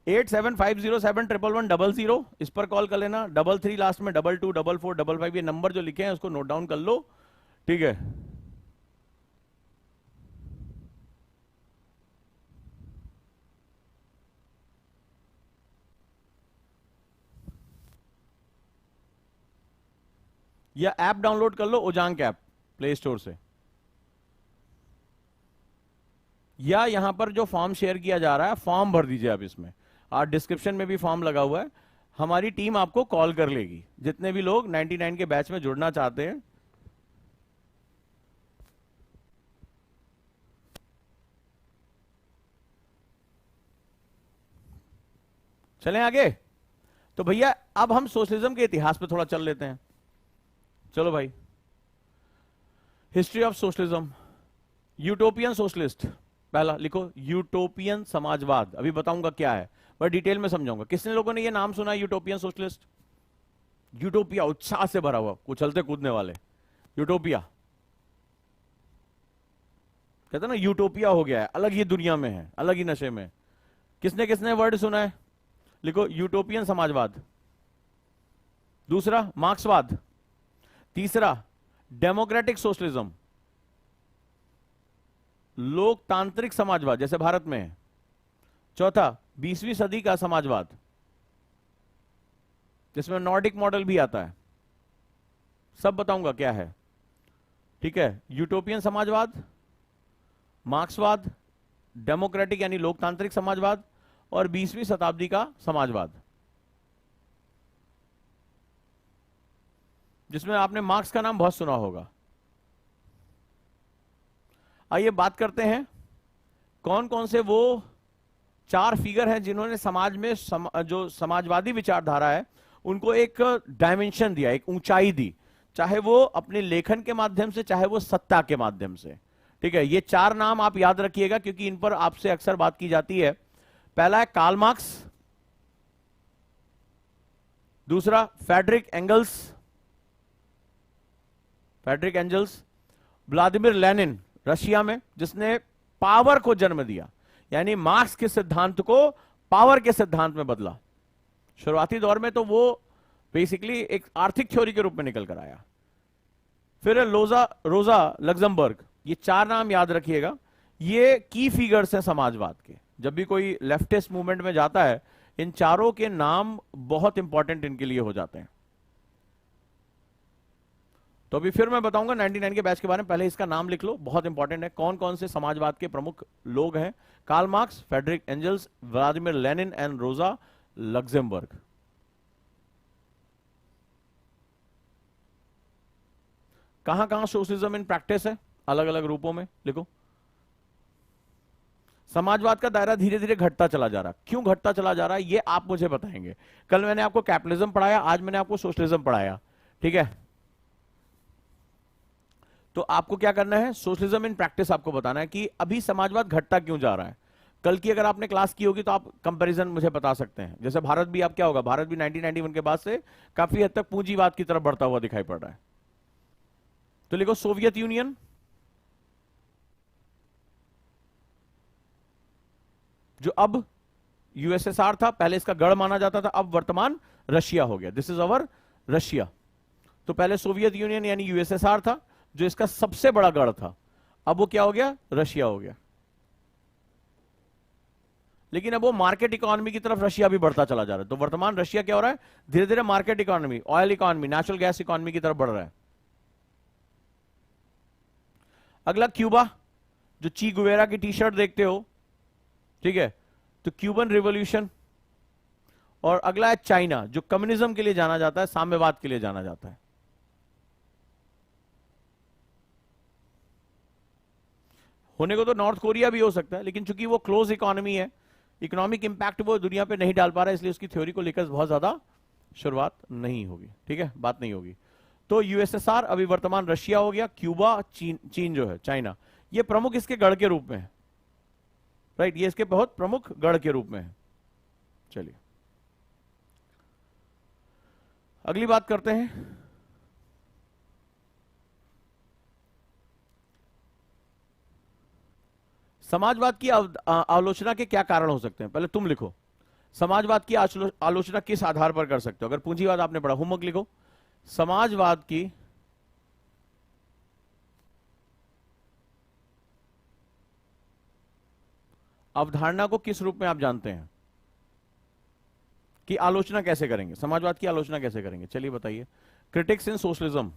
A: 8750711100 इस पर कॉल कर लेना। 33 लास्ट में 224455 ये नंबर जो लिखे हैं उसको नोट डाउन कर लो, ठीक है। या ऐप डाउनलोड कर लो, ओजांक ऐप प्ले स्टोर से, या यहां पर जो फॉर्म शेयर किया जा रहा है फॉर्म भर दीजिए आप इसमें, और डिस्क्रिप्शन में भी फॉर्म लगा हुआ है। हमारी टीम आपको कॉल कर लेगी, जितने भी लोग 99 के बैच में जुड़ना चाहते हैं। चलें आगे। तो भैया अब हम सोशलिज्म के इतिहास पे थोड़ा चल लेते हैं। चलो भाई, history of socialism. Utopian socialist, पहला लिखो यूटोपियन समाजवाद। अभी बताऊंगा क्या है, पर डिटेल में समझाऊंगा। किसने लोगों ने ये नाम सुना यूटोपियन सोशलिस्ट? यूटोपिया, उत्साह से भरा हुआ, उछलते कूदने वाले, यूटोपिया। कहते ना यूटोपिया हो गया है, अलग ही दुनिया में है, अलग ही नशे में। किसने किसने वर्ड सुना है? लिखो, यूटोपियन समाजवाद। दूसरा मार्क्सवाद। तीसरा डेमोक्रेटिक सोशलिज्म, लोकतांत्रिक समाजवाद जैसे भारत में है। चौथा 20वीं सदी का समाजवाद, जिसमें नॉर्डिक मॉडल भी आता है। सब बताऊंगा क्या है, ठीक है? यूटोपियन समाजवाद, मार्क्सवाद, डेमोक्रेटिक यानी लोकतांत्रिक समाजवाद, और 20वीं शताब्दी का समाजवाद, जिसमें आपने मार्क्स का नाम बहुत सुना होगा। आइए बात करते हैं कौन कौन से वो 4 फिगर हैं जिन्होंने समाज में जो समाजवादी विचारधारा है उनको एक डायमेंशन दिया, एक ऊंचाई दी, चाहे वो अपने लेखन के माध्यम से, चाहे वो सत्ता के माध्यम से। ठीक है, ये 4 नाम आप याद रखिएगा क्योंकि इन पर आपसे अक्सर बात की जाती है। पहला है कार्ल मार्क्स, दूसरा Frederick Engels, Vladimir Lenin Russia में, जिसने पावर को जन्म दिया, यानी मार्क्स के सिद्धांत को पावर के सिद्धांत में बदला। शुरुआती दौर में तो वो बेसिकली एक आर्थिक थ्योरी के रूप में निकल कर आया। फिर रोजा लग्जमबर्ग। ये 4 नाम याद रखिएगा, ये की फिगर्स हैं समाजवाद के। जब भी कोई लेफ्टिस्ट मूवमेंट में जाता है, इन चारों के नाम बहुत इंपॉर्टेंट इनके लिए हो जाते हैं। तो अभी फिर मैं बताऊंगा 99 के बैच के बारे में, पहले इसका नाम लिख लो, बहुत इंपॉर्टेंट है। कौन कौन से समाजवाद के प्रमुख लोग हैं? Karl Marx, Friedrich Engels, Vladimir Lenin and Rosa Luxemburg. कहां कहां सोशलिज्म इन प्रैक्टिस है, अलग अलग रूपों में लिखो। समाजवाद का दायरा धीरे धीरे घटता चला जा रहा है। क्यों घटता चला जा रहा है ये आप मुझे बताएंगे। कल मैंने आपको कैपिटलिज्म पढ़ाया, आज मैंने आपको सोशलिज्म पढ़ाया, ठीक है? तो आपको क्या करना है, सोशलिज्म इन प्रैक्टिस आपको बताना है कि अभी समाजवाद घटता क्यों जा रहा है। कल की अगर आपने क्लास की होगी तो आप कंपैरिजन मुझे बता सकते हैं। जैसे भारत भी, आप क्या होगा, भारत भी 1991 के बाद से काफी हद तक पूंजीवाद की तरफ बढ़ता हुआ दिखाई पड़ रहा है। तो लिखो सोवियत यूनियन, जो अब यूएसएसआर था, पहले इसका गढ़ माना जाता था, अब वर्तमान रशिया हो गया। This is our Russia. तो पहले सोवियत यूनियन यानी यूएसएसआर था, जो इसका सबसे बड़ा गढ़ था, अब वो क्या हो गया, रशिया हो गया। लेकिन अब वो मार्केट इकोनॉमी की तरफ रशिया भी बढ़ता चला जा रहा है। तो वर्तमान रशिया क्या हो रहा है, धीरे धीरे market economy, oil economy, natural gas economy की तरफ बढ़ रहा है। अगला क्यूबा, जो ची गुवेरा की टी शर्ट देखते हो, ठीक है, तो क्यूबन रिवॉल्यूशन। और अगला है चाइना, जो कम्युनिज्म के लिए जाना जाता है, साम्यवाद के लिए जाना जाता है। होने को तो नॉर्थ कोरिया भी हो सकता है, लेकिन चूंकि वो क्लोज इकोनॉमी है, इकोनॉमिक इंपैक्ट वो दुनिया पे नहीं डाल पा रहा है, इसलिए उसकी थ्योरी को लेकर बहुत ज्यादा शुरुआत नहीं होगी, ठीक है, बात नहीं होगी। तो यूएसएसआर अभी वर्तमान रशिया हो गया, क्यूबा, चीन जो है, चाइना, ये प्रमुख इसके गढ़ के रूप में है, राइट, ये इसके बहुत प्रमुख गढ़ के रूप में है। चलिए अगली बात करते हैं। समाजवाद की आलोचना के क्या कारण हो सकते हैं? पहले तुम लिखो, समाजवाद की आलोचना किस आधार पर कर सकते हो? अगर पूंजीवाद आपने पढ़ा, होमवर्क लिखो, समाजवाद की अवधारणा को किस रूप में आप जानते हैं कि आलोचना कैसे करेंगे, समाजवाद की आलोचना कैसे करेंगे? चलिए बताइए। क्रिटिक्स इन सोशलिज्म,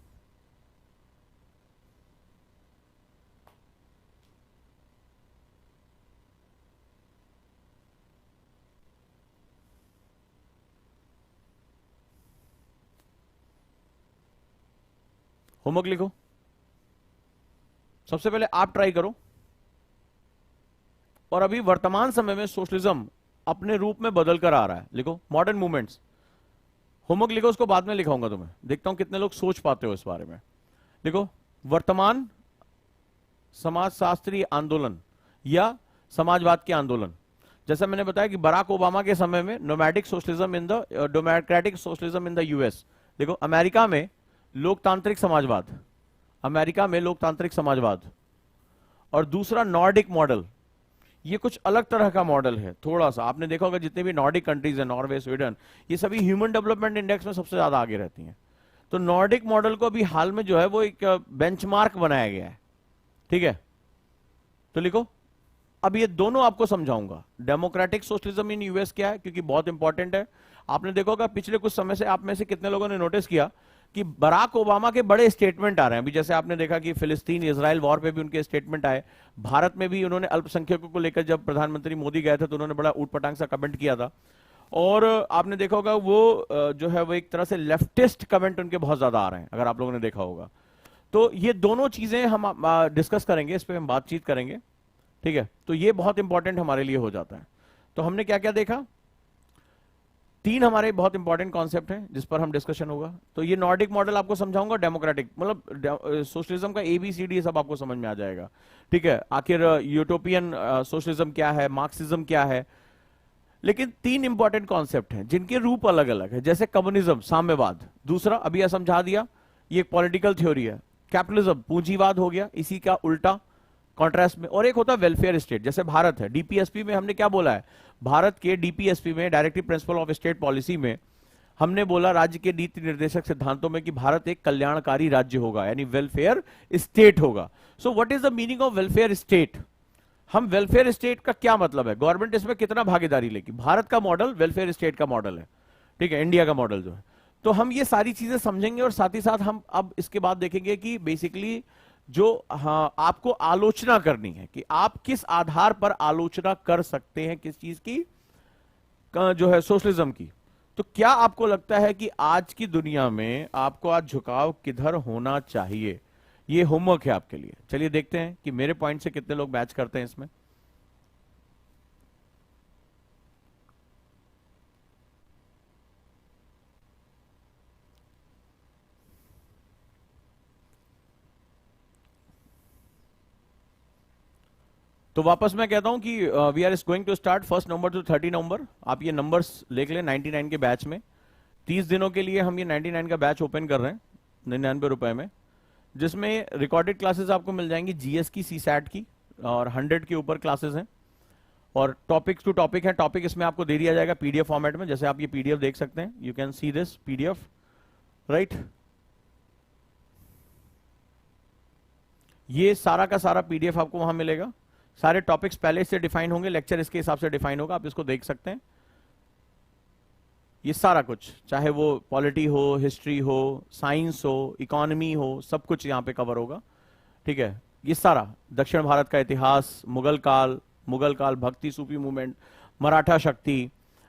A: होमवर्क लिखो। सबसे पहले आप ट्राई करो, और अभी वर्तमान समय में सोशलिज्म अपने रूप में बदल कर आ रहा है। लिखो मॉडर्न मूवमेंट्स, होमवर्क लिखो, उसको बाद में लिखाऊंगा तुम्हें, देखता हूं कितने लोग सोच पाते हो इस बारे में। लिखो वर्तमान समाजशास्त्रीय आंदोलन या समाजवाद के आंदोलन। जैसा मैंने बताया कि बराक ओबामा के समय में nomadic socialism in the democratic socialism in the US, देखो अमेरिका में लोकतांत्रिक समाजवाद, अमेरिका में लोकतांत्रिक समाजवाद, और दूसरा नॉर्डिक मॉडल। ये कुछ अलग तरह का मॉडल है थोड़ा सा। आपने देखा होगा जितने भी नॉर्डिक कंट्रीज हैं, नॉर्वे, स्वीडन, ये सभी ह्यूमन डेवलपमेंट इंडेक्स में सबसे ज्यादा आगे रहती हैं। तो नॉर्डिक मॉडल को अभी हाल में जो है वो एक बेंचमार्क बनाया गया है, ठीक है। तो लिखो, अब ये दोनों आपको समझाऊंगा। डेमोक्रेटिक सोशलिज्म इन यूएस क्या है, क्योंकि बहुत इंपॉर्टेंट है। आपने देखा होगा पिछले कुछ समय से आप में से कितने लोगों ने नोटिस किया कि बराक ओबामा के बड़े स्टेटमेंट आ रहे हैं। अभी जैसे आपने देखा कि फिलिस्तीन इजराइल वॉर पे भी उनके स्टेटमेंट आए। भारत में भी उन्होंने अल्पसंख्यकों को लेकर, जब प्रधानमंत्री मोदी गए थे तो उन्होंने बड़ा ऊटपटांग सा कमेंट किया था। और आपने देखा होगा वो जो है वो एक तरह से लेफ्टिस्ट कमेंट उनके बहुत ज्यादा आ रहे हैं, अगर आप लोगों ने देखा होगा। तो ये दोनों चीजें हम डिस्कस करेंगे, इस पर हम बातचीत करेंगे, ठीक है। तो ये बहुत इंपॉर्टेंट हमारे लिए हो जाता है। तो हमने क्या क्या देखा, तीन हमारे बहुत इंपॉर्टेंट कॉन्सेप्ट हैं जिस पर हम डिस्कशन होगा। तो ये नॉर्डिक मॉडल आपको समझाऊंगा, डेमोक्रेटिक मतलब सोशलिज्म का एबीसीडी सब आपको समझ में आ जाएगा, ठीक है। आखिर यूटोपियन सोशलिज्म क्या है, मार्क्सिज्म क्या है। लेकिन तीन इंपॉर्टेंट कॉन्सेप्ट हैं जिनके रूप अलग अलग है। जैसे कम्युनिज्म, साम्यवाद, दूसरा अभी यह समझा दिया, ये एक पॉलिटिकल थ्योरी है। कैपिटलिज्म पूंजीवाद हो गया, इसी का उल्टा कॉन्ट्रास्ट में। और एक होता है वेलफेयर स्टेट, जैसे भारत है। डीपीएसपी में हमने क्या बोला है, भारत के डीपीएसपी में, directive principle of state policy में, हमने बोला राज्य के नीति निर्देशक सिद्धांतों में कि भारत एक कल्याणकारी राज्य होगा, यानी वेलफेयर स्टेट होगा। So what is the meaning of welfare state. हम वेलफेयर स्टेट का क्या मतलब है, गवर्नमेंट इसमें कितना भागीदारी लेगी। भारत का मॉडल वेलफेयर स्टेट का मॉडल है, ठीक है, इंडिया का मॉडल जो है। तो हम ये सारी चीजें समझेंगे और साथ ही साथ हम अब इसके बाद देखेंगे कि बेसिकली जो हाँ आपको आलोचना करनी है कि आप किस आधार पर आलोचना कर सकते हैं किस चीज की, जो है सोशलिज्म की। तो क्या आपको लगता है कि आज की दुनिया में आपको आज झुकाव किधर होना चाहिए, ये होमवर्क है आपके लिए। चलिए देखते हैं कि मेरे पॉइंट से कितने लोग मैच करते हैं इसमें। तो वापस मैं कहता हूं कि we are is going to start 1 November to 30 November. आप ये नंबर्स लिख लें 99 के बैच में। 30 दिनों के लिए हम ये 99 का बैच ओपन कर रहे हैं 99 रुपए में, जिसमें रिकॉर्डेड क्लासेस आपको मिल जाएंगी जीएस की, सीसैट की, और 100 के ऊपर क्लासेस हैं। और टॉपिक टू टॉपिक है। टॉपिक इसमें आपको दे दिया जाएगा पीडीएफ फॉर्मेट में, जैसे आप ये पीडीएफ देख सकते हैं, you can see this PDF, right. ये सारा का सारा पीडीएफ आपको वहां मिलेगा। सारे टॉपिक्स पहले से डिफाइन होंगे, लेक्चर इसके हिसाब से डिफाइन होगा, आप इसको देख सकते हैं। ये सारा कुछ, चाहे वो पॉलिटी हो, हिस्ट्री हो, साइंस हो, इकोनॉमी हो, सब कुछ यहां पे कवर होगा, ठीक है। ये सारा दक्षिण भारत का इतिहास, मुगल काल, भक्ति सूफी मूवमेंट, मराठा शक्ति,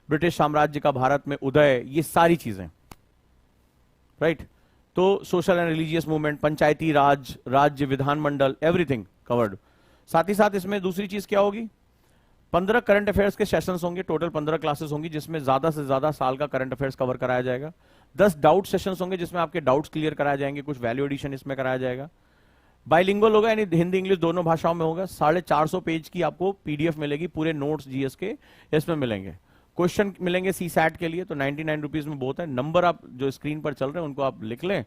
A: ब्रिटिश साम्राज्य का भारत में उदय, ये सारी चीजें, राइट। तो सोशल एंड रिलीजियस मूवमेंट, पंचायती राज, राज्य विधानमंडल, एवरीथिंग कवर्ड। साथ ही साथ इसमें दूसरी चीज क्या होगी, 15 करंट अफेयर्स के सेशंस होंगे, टोटल 15 क्लासेस होंगी, जिसमें ज्यादा से ज्यादा साल का करंट अफेयर्स कवर कराया जाएगा। 10 डाउट सेशंस होंगे जिसमें आपके डाउट्स क्लियर कराए जाएंगे, कुछ वैल्यू एडिशन इसमें कराया जाएगा। बाइलिंगुअल होगा, यानी हिंदी इंग्लिश दोनों भाषाओं में होगा। 450 पेज की आपको पीडीएफ मिलेगी, पूरे नोट्स जीएस के इसमें मिलेंगे। क्वेश्चन मिलेंगे सीसैट के लिए, तो 99 रुपीज में बहुत है। नंबर आप जो स्क्रीन पर चल रहे हैं उनको आप लिख लें,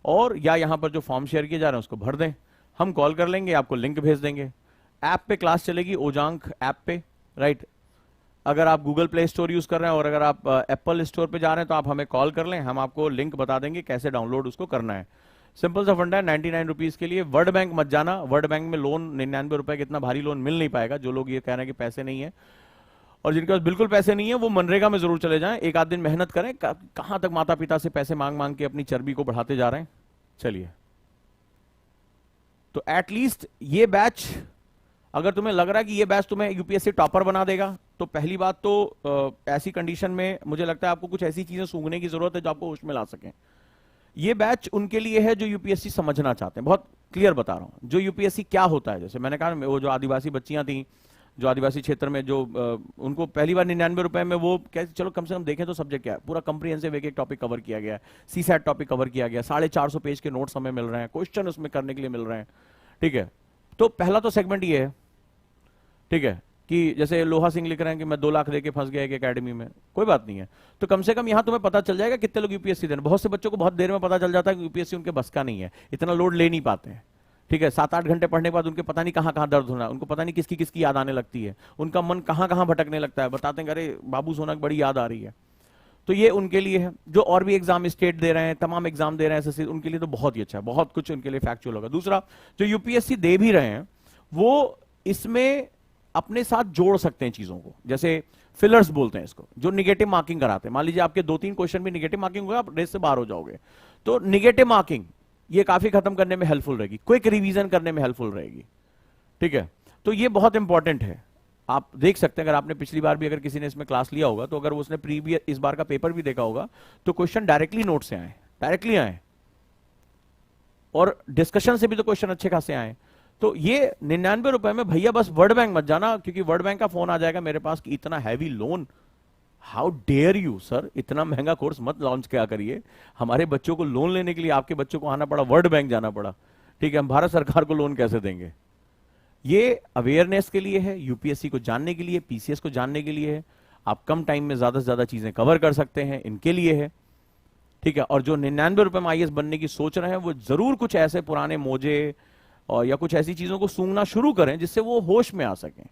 A: और या यहां पर जो फॉर्म शेयर किए जा रहे हैं उसको भर दें। हम कॉल कर लेंगे, आपको लिंक भेज देंगे। ऐप पे क्लास चलेगी, ओजांक ऐप पे, राइट। अगर आप गूगल प्ले स्टोर यूज कर रहे हैं और अगर आप एप्पल स्टोर पे जा रहे हैं तो आप हमें कॉल कर लें, हम आपको लिंक बता देंगे कैसे डाउनलोड उसको करना है। सिंपल सा फंडा है, 99 रुपीज के लिए। वर्ल्ड बैंक मत जाना, वर्ल्ड बैंक में लोन 99 रुपए का इतना भारी लोन मिल नहीं पाएगा। जो लोग ये कह रहे हैं कि पैसे नहीं है, और जिनके पास बिल्कुल पैसे नहीं है, वो मनरेगा में जरूर चले जाएं, एक आध दिन मेहनत करें। कहां तक माता पिता से पैसे मांग मांग के अपनी चर्बी को बढ़ाते जा रहे हैं। चलिए, तो एटलीस्ट ये बैच, अगर तुम्हें लग रहा है कि ये बैच तुम्हें यूपीएससी टॉपर बना देगा, तो पहली बात तो ऐसी कंडीशन में मुझे लगता है आपको कुछ ऐसी चीजें सूंघने की जरूरत है जो आपको होश में ला सकें। ये बैच उनके लिए है जो यूपीएससी समझना चाहते हैं। बहुत क्लियर बता रहा हूं, जो यूपीएससी क्या होता है। जैसे मैंने कहा, वो जो आदिवासी बच्चियां थी, जो आदिवासी क्षेत्र में, जो उनको पहली बार 99 रुपए में वो कहते चलो कम से कम देखें तो सब्जेक्ट क्या है। पूरा कंप्रीहेंसिव एक टॉपिक कवर किया गया है, सीसैट टॉपिक कवर किया गया, 450 पेज के नोट्स हमें मिल रहे हैं, क्वेश्चन उसमें करने के लिए मिल रहे हैं, ठीक है। तो पहला तो सेगमेंट ये है, ठीक है, कि जैसे लोहा सिंह लिख रहे हैं कि मैं 2 लाख दे के फंस गया एक एकेडमी में, कोई बात नहीं है, तो कम से कम यहां तुम्हें पता चल जाएगा कितने लोग यूपीएससी दे रहे हैं। बहुत से बच्चों को बहुत देर में पता चल जाता है कि यूपीएससी उनके बस का नहीं है, इतना लोड ले नहीं पाते हैं। ठीक है, 7-8 घंटे पढ़ने के बाद उनके पता नहीं कहां कहां दर्द होना है, उनको पता नहीं किसकी किसकी याद आने लगती है, उनका मन कहां कहां भटकने लगता है, बताते हैं अरे बाबू सोना की बड़ी याद आ रही है। तो ये उनके लिए है। जो और भी एग्जाम स्टेट दे रहे हैं, तमाम एग्जाम दे रहे हैं एसएससी, उनके लिए तो बहुत ही अच्छा है, बहुत कुछ उनके लिए फैक्चुअल होगा। दूसरा, जो यूपीएससी दे भी रहे हैं वो इसमें अपने साथ जोड़ सकते हैं चीजों को, जैसे फिलर्स बोलते हैं इसको, जो निगेटिव मार्किंग कराते हैं। मान लीजिए आपके 2-3 क्वेश्चन भी निगेटिव मार्किंग होगा, आप रेस से बाहर हो जाओगे, तो निगेटिव मार्किंग ये काफी खत्म करने में हेल्पफुल रहेगी, क्विक रिवीजन करने में हेल्पफुल रहेगी। ठीक है, तो ये बहुत इंपॉर्टेंट है। आप देख सकते हैं, अगर आपने पिछली बार भी अगर किसी ने इसमें क्लास लिया होगा, तो अगर उसने प्रीवियस इस बार का पेपर भी देखा होगा, तो क्वेश्चन डायरेक्टली नोट से आए, डायरेक्टली आए, और डिस्कशन से भी तो क्वेश्चन अच्छे खासे आए। तो ये 99 रुपए में भैया बस वर्ल्ड बैंक मत जाना, क्योंकि वर्ल्ड बैंक का फोन आ जाएगा मेरे पास कि इतना heavy loan, how dare you sir, इतना महंगा कोर्स मत लॉन्च क्या करिए। हमारे बच्चों को लोन लेने के लिए आपके बच्चों को आना पड़ा, वर्ल्ड बैंक जाना पड़ा। ठीक है, हम भारत सरकार को लोन कैसे देंगे। ये अवेयरनेस के लिए है, यूपीएससी को जानने के लिए, पीसीएस को जानने के लिए है। आप कम टाइम में ज्यादा से ज्यादा चीजें कवर कर सकते हैं, इनके लिए है। ठीक है, और जो 99 रुपए में आईएएस बनने की सोच रहे हैं, वो जरूर कुछ ऐसे पुराने मोजे और या कुछ ऐसी चीजों को सूंघना शुरू करें जिससे वो होश में आ सकें।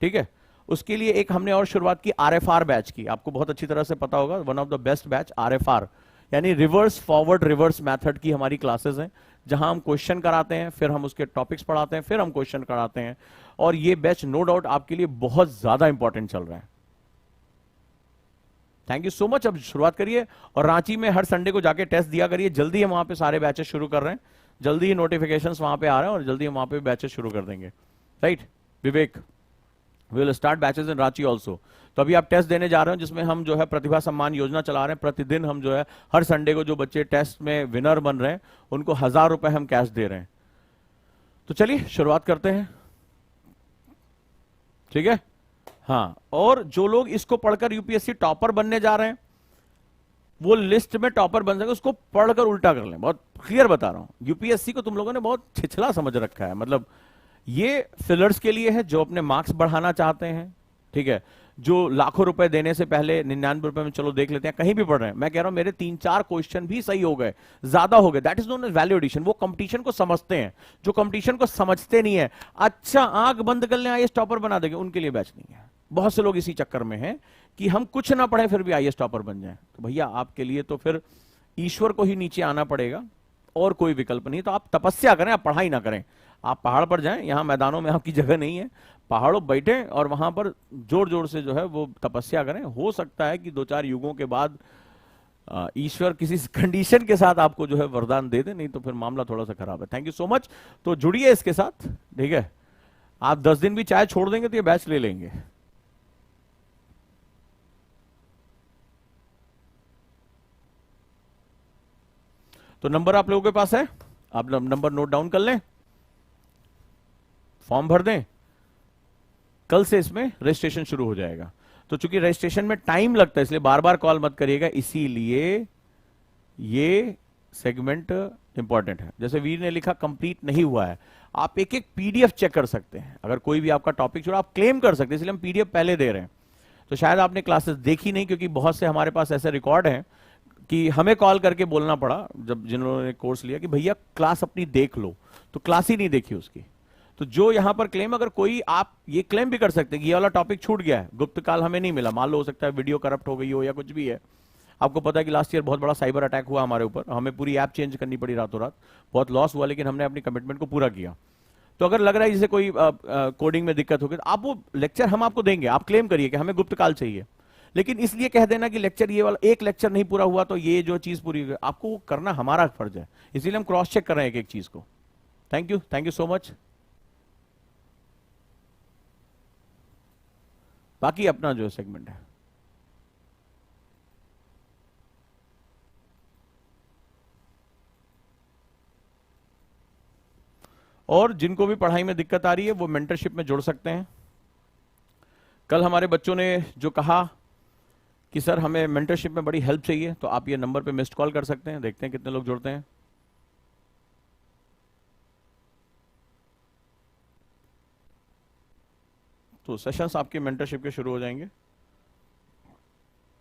A: ठीक है, उसके लिए एक हमने और शुरुआत की आरएफआर बैच की, आपको बहुत अच्छी तरह से पता होगा, one of the best batch RFR, यानी रिवर्स फॉरवर्ड रिवर्स मेथड की हमारी क्लासेस हैं, जहां हम क्वेश्चन कराते हैं, फिर हम उसके टॉपिक्स पढ़ाते हैं, फिर हम क्वेश्चन कराते हैं। और ये बैच नो डाउट आपके लिए बहुत ज्यादा इंपॉर्टेंट चल रहा है। Thank you so much. अब शुरुआत करिए, और रांची में हर संडे को जाके टेस्ट दिया करिए। जल्दी हम वहां पे सारे बैचेस शुरू कर रहे हैं, जल्दी ही नोटिफिकेशंस वहां पे आ रहे हैं, और जल्दी हम वहां पे बैचेस शुरू कर देंगे। Right Vivek, we will start batches in Ranchi also. तो अभी आप टेस्ट देने जा रहे हो, जिसमें हम जो है प्रतिभा सम्मान योजना चला रहे हैं। प्रतिदिन हम जो है हर संडे को जो बच्चे टेस्ट में विनर बन रहे हैं, उनको 1000 रुपए हम कैश दे रहे हैं। तो चलिए शुरुआत करते हैं। ठीक है, हाँ, और जो लोग इसको पढ़कर यूपीएससी टॉपर बनने जा रहे हैं, वो लिस्ट में टॉपर बन सके, उसको पढ़कर उल्टा कर लें। बहुत क्लियर बता रहा हूं, यूपीएससी को तुम लोगों ने बहुत छिछला समझ रखा है। मतलब ये फिलर्स के लिए है जो अपने मार्क्स बढ़ाना चाहते हैं। ठीक है, जो लाखों रुपए देने से पहले 99 रुपए में चलो देख लेते हैं, कहीं भी पढ़ रहे हैं। मैं कह रहा हूं मेरे 3-4 क्वेश्चन भी सही हो गए, ज्यादा हो गए, that is known as value addition. वो कंपटीशन को समझते हैं, जो कंपटीशन को समझते नहीं है, अच्छा आंख बंद कर ले आईएएस टॉपर बना देंगे, उनके लिए बैच नहीं है। बहुत से लोग इसी चक्कर में हैं कि हम कुछ ना पढ़े फिर भी आईएएस टॉपर बन जाएं। तो भैया आपके लिए तो फिर ईश्वर को ही नीचे आना पड़ेगा, और कोई विकल्प नहीं। तो आप तपस्या करें, आप पढ़ाई ना करें, आप पहाड़ पर जाएं, यहां मैदानों में आपकी जगह नहीं है, पहाड़ों बैठे और वहां पर जोर जोर से जो है वो तपस्या करें। हो सकता है कि 2-4 युगों के बाद ईश्वर किसी कंडीशन के साथ आपको जो है वरदान दे दे, नहीं तो फिर मामला थोड़ा सा खराब है। Thank you so much. तो जुड़िए इसके साथ। ठीक है, आप 10 दिन भी चाय छोड़ देंगे तो ये बैच ले लेंगे। तो नंबर आप लोगों के पास है, आप नंबर नोट डाउन कर लें, फॉर्म भर दें, कल से इसमें रजिस्ट्रेशन शुरू हो जाएगा। तो चूंकि रजिस्ट्रेशन में टाइम लगता है, इसलिए बार बार कॉल मत करिएगा, इसीलिए ये सेगमेंट इंपॉर्टेंट है। जैसे वीर ने लिखा कंप्लीट नहीं हुआ है, आप एक एक पीडीएफ चेक कर सकते हैं। अगर कोई भी आपका टॉपिक छोड़ा, आप क्लेम कर सकते हैं, इसलिए हम पीडीएफ पहले दे रहे हैं। तो शायद आपने क्लासेस देखी नहीं, क्योंकि बहुत से हमारे पास ऐसे रिकॉर्ड हैं कि हमें कॉल करके बोलना पड़ा, जब जिन्होंने कोर्स लिया, कि भैया क्लास अपनी देख लो, तो क्लास ही नहीं देखी उसकी। तो जो यहां पर क्लेम, अगर कोई, आप ये क्लेम भी कर सकते हैं कि ये वाला टॉपिक छूट गया है, गुप्त काल हमें नहीं मिला, मान लो हो सकता है वीडियो करप्ट हो गई हो या कुछ भी है। आपको पता है कि लास्ट ईयर बहुत बड़ा साइबर अटैक हुआ हमारे ऊपर, हमें पूरी ऐप चेंज करनी पड़ी रातों रात, बहुत लॉस हुआ, लेकिन हमने अपनी कमिटमेंट को पूरा किया। तो अगर लग रहा है जैसे कोई कोडिंग में दिक्कत होगी, तो आप वो लेक्चर हम आपको देंगे, आप क्लेम करिए कि हमें गुप्त काल चाहिए, लेकिन इसलिए कह देना कि लेक्चर ये वाला, एक लेक्चर नहीं पूरा हुआ तो ये जो चीज पूरी, आपको वो करना हमारा फर्ज है, इसीलिए हम क्रॉस चेक कर रहे हैं एक एक चीज को। Thank you so much. बाकी अपना जो सेगमेंट है, और जिनको भी पढ़ाई में दिक्कत आ रही है वो मेंटरशिप में जुड़ सकते हैं। कल हमारे बच्चों ने जो कहा कि सर हमें मेंटरशिप में बड़ी हेल्प चाहिए, तो आप ये नंबर पे मिस्ड कॉल कर सकते हैं, देखते हैं कितने लोग जुड़ते हैं। तो सेशंस आपके मेंटरशिप के शुरू हो जाएंगे,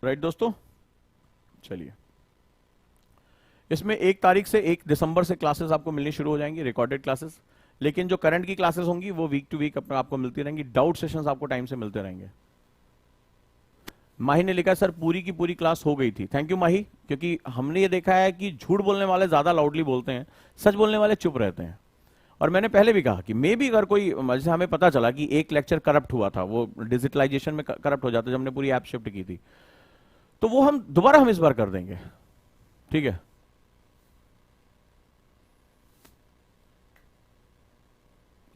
A: राइट दोस्तों। चलिए, इसमें 1 तारीख से 1 दिसंबर से क्लासेस आपको मिलनी शुरू हो जाएंगी, रिकॉर्डेड क्लासेस। लेकिन जो करंट की क्लासेस होंगी वो वीक टू वीक अपना आपको मिलती रहेंगी। डाउट सेशंस आपको टाइम से मिलते रहेंगे। माही ने लिखा सर पूरी की पूरी क्लास हो गई थी। थैंक यू माही, क्योंकि हमने ये देखा है कि झूठ बोलने वाले ज्यादा लाउडली बोलते हैं, सच बोलने वाले चुप रहते हैं। और मैंने पहले भी कहा कि मे भी अगर कोई, जैसे हमें पता चला कि एक लेक्चर करप्ट हुआ था, वो डिजिटलाइजेशन में करप्ट हो जाता जब हमने पूरी ऐप शिफ्ट की थी, तो वो हम दोबारा इस बार कर देंगे, ठीक है।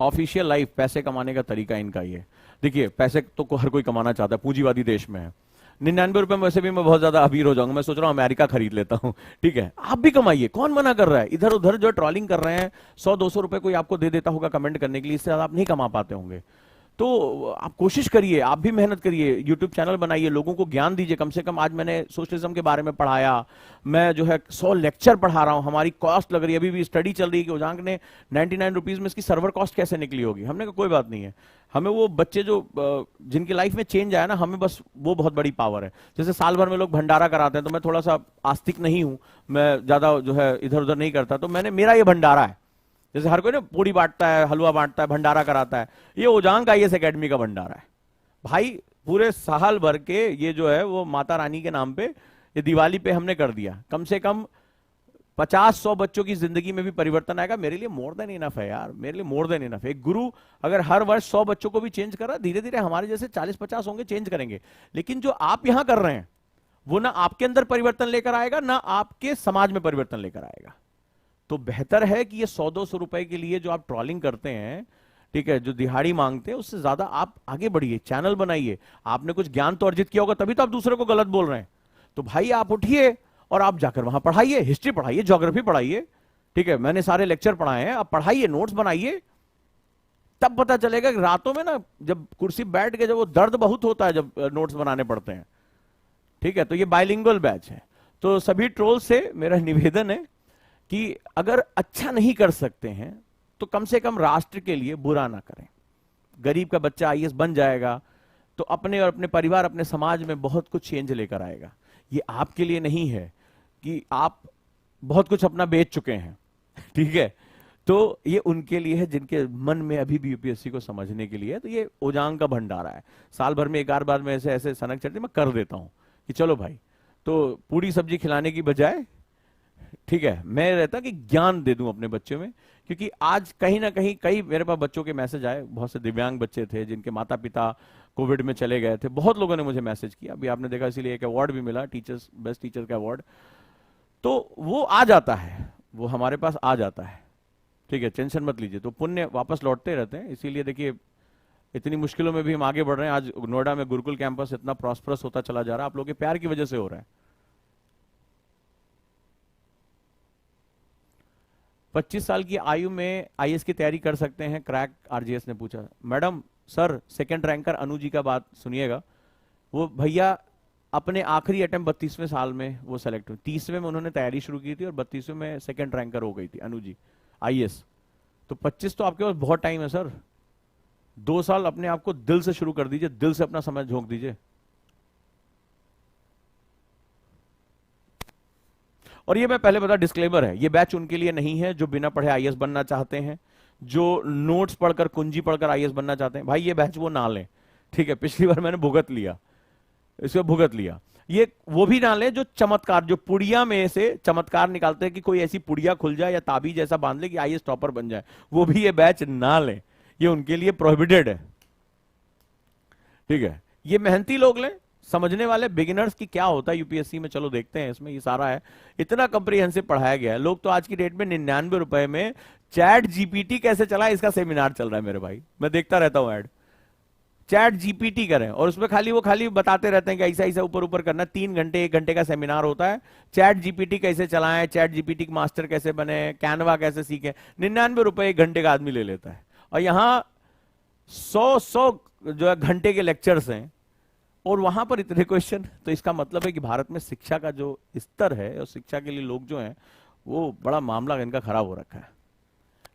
A: ऑफिशियल लाइफ, पैसे कमाने का तरीका इनका ये। देखिए, पैसे तो हर कोई कमाना चाहता है, पूंजीवादी देश में है। 99 रुपए में वैसे भी मैं बहुत ज्यादा अमीर हो जाऊंगा, मैं सोच रहा हूं अमेरिका खरीद लेता हूं, ठीक है। आप भी कमाइए, कौन मना कर रहा है। इधर उधर जो ट्रॉलिंग कर रहे हैं, 100-200 रुपए कोई आपको दे देता होगा कमेंट करने के लिए, इससे ज्यादा आप नहीं कमा पाते होंगे। तो आप कोशिश करिए, आप भी मेहनत करिए, यूट्यूब चैनल बनाइए, लोगों को ज्ञान दीजिए। कम से कम आज मैंने सोशलिज्म के बारे में पढ़ाया, मैं जो है 100 लेक्चर पढ़ा रहा हूं, हमारी कॉस्ट लग रही है, अभी भी स्टडी चल रही है कि उजांक ने 99 रुपीज में इसकी सर्वर कॉस्ट कैसे निकली होगी। हमने कहा कोई बात नहीं है, हमें वो बच्चे जो जिनकी लाइफ में चेंज आया ना, हमें बस वो बहुत बड़ी पावर है। जैसे साल भर में लोग भंडारा कराते हैं, तो मैं थोड़ा सा आस्तिक नहीं हूं, मैं ज्यादा जो है इधर उधर नहीं करता, तो मैंने, मेरा ये भंडारा है। जैसे हर कोई ना पूड़ी बांटता है, हलवा बांटता है, भंडारा कराता है, ये उजांक आईएएस एकेडमी का भंडारा है भाई। पूरे साल भर के ये जो है वो माता रानी के नाम पे, ये दिवाली पे हमने कर दिया। कम से कम 50-100 बच्चों की जिंदगी में भी परिवर्तन आएगा। मेरे लिए मोर देन इनफ है यार, मेरे लिए मोर देन इनफ है। एक गुरु अगर हर वर्ष 100 बच्चों को भी चेंज कर रहा है, धीरे धीरे हमारे जैसे 40-50 होंगे, चेंज करेंगे। लेकिन जो आप यहां कर रहे हैं वो ना आपके अंदर परिवर्तन लेकर आएगा, ना आपके समाज में परिवर्तन लेकर आएगा। तो बेहतर है कि ये 100-200 रुपए के लिए जो आप ट्रॉलिंग करते हैं, ठीक है, जो दिहाड़ी मांगते हैं, उससे ज्यादा आप आगे बढ़िए, चैनल बनाइए। आपने कुछ ज्ञान तो अर्जित किया होगा, तभी तो आप दूसरे को गलत बोल रहे हैं। तो भाई आप उठिए और आप जाकर वहां पढ़ाइए, हिस्ट्री पढ़ाइए, ज्योग्राफी पढ़ाइए, ठीक है। मैंने सारे लेक्चर पढ़ाए हैं, आप पढ़ाइए, नोट्स बनाइए। तब पता चलेगा कि रातों में ना जब कुर्सी बैठ के, जब वो दर्द बहुत होता है जब नोट्स बनाने पड़ते हैं, ठीक है। तो ये बाइलिंगुअल बैच है। तो सभी ट्रोल से मेरा निवेदन है कि अगर अच्छा नहीं कर सकते हैं तो कम से कम राष्ट्र के लिए बुरा ना करें। गरीब का बच्चा आईएएस बन जाएगा तो अपने और अपने परिवार, अपने समाज में बहुत कुछ चेंज लेकर आएगा। ये आपके लिए नहीं है कि आप बहुत कुछ अपना बेच चुके हैं, ठीक है। तो ये उनके लिए है जिनके मन में अभी भी यूपीएससी को समझने के लिए है। तो ये ओजांग का भंडारा है। साल भर में एक आध बार में ऐसे ऐसे सनक चढ़ती मैं कर देता हूं कि चलो भाई, तो पूरी सब्जी खिलाने की बजाय, ठीक है, मैं रहता कि ज्ञान दे दूं अपने बच्चों में। क्योंकि आज कहीं ना कहीं कई मेरे पास बच्चों के मैसेज आए, बहुत से दिव्यांग बच्चे थे जिनके माता पिता कोविड में चले गए थे। बहुत लोगों ने मुझे मैसेज किया, अभी आपने देखा, इसीलिए एक अवार्ड भी मिला, टीचर्स बेस्ट टीचर का अवार्ड। तो वो आ जाता है, वो हमारे पास आ जाता है, ठीक है, टेंशन मत लीजिए। तो पुण्य वापस लौटते रहते हैं। इसीलिए देखिए, इतनी मुश्किलों में भी हम आगे बढ़ रहे हैं। आज नोएडा में गुरुकुल कैंपस इतना प्रॉस्परस होता चला जा रहा है, आप लोगों के प्यार की वजह से हो रहा है। 25 साल की आयु में आईएएस की तैयारी कर सकते हैं, क्रैक आरजीएस ने पूछा। Madam sir, second ranker Anu ji का बात सुनिएगा। वो भैया अपने आखिरी अटेम्प्ट 32वें साल में वो सेलेक्ट हुए, 30वें में उन्होंने तैयारी शुरू की थी और 32वें में सेकंड रैंकर हो गई थी अनु जी आईएएस। तो 25 तो आपके पास बहुत टाइम है सर। 2 साल अपने आप को दिल से शुरू कर दीजिए, दिल से अपना समय झोंक दीजिए। और ये मैं पहले बता, डिस्क्लेमर है, ये बैच उनके लिए नहीं है जो बिना पढ़े आईएएस बनना चाहते हैं, जो नोट्स पढ़कर, कुंजी पढ़कर आईएएस बनना चाहते हैं। भाई ये बैच वो ना लें, ठीक है। पिछली बार मैंने भुगत लिया, इसको भुगत लिया। ये वो भी ना लें जो चमत्कार, जो पुड़िया में से चमत्कार निकालते हैं कि कोई ऐसी पुड़िया खुल जाए या ताबीज ऐसा बांध ले कि आईएएस टॉपर बन जाए, वो भी ये बैच ना लें, ये उनके लिए प्रोहिबिटेड है, ठीक है। ये मेहनती लोग लें, समझने वाले बिगिनर्स की क्या होता है यूपीएससी में, चलो देखते हैं। इसमें ये सारा है, इतना कंप्रीहेंसिव पढ़ाया गया है। लोग तो आज की डेट में 99 रुपए में चैट जीपीटी कैसे चला है इसका सेमिनार चल रहा है मेरे भाई, मैं देखता रहता हूं ऐड। चैट जीपीटी करें और उसमें खाली बताते रहते हैं कि ऐसा ऐसा ऊपर ऊपर करना। 3 घंटे 1 घंटे का सेमिनार होता है, चैट जीपीटी कैसे चलाएं, चैट जीपीटी के मास्टर कैसे बने, कैनवा कैसे सीखें। 99 रुपए 1 घंटे का आदमी ले लेता है। और यहां 100 जो है घंटे के लेक्चर्स हैं और वहां पर इतने क्वेश्चन। तो इसका मतलब है कि भारत में शिक्षा का जो स्तर है और शिक्षा के लिए लोग जो हैं, वो बड़ा मामला इनका खराब हो रखा है,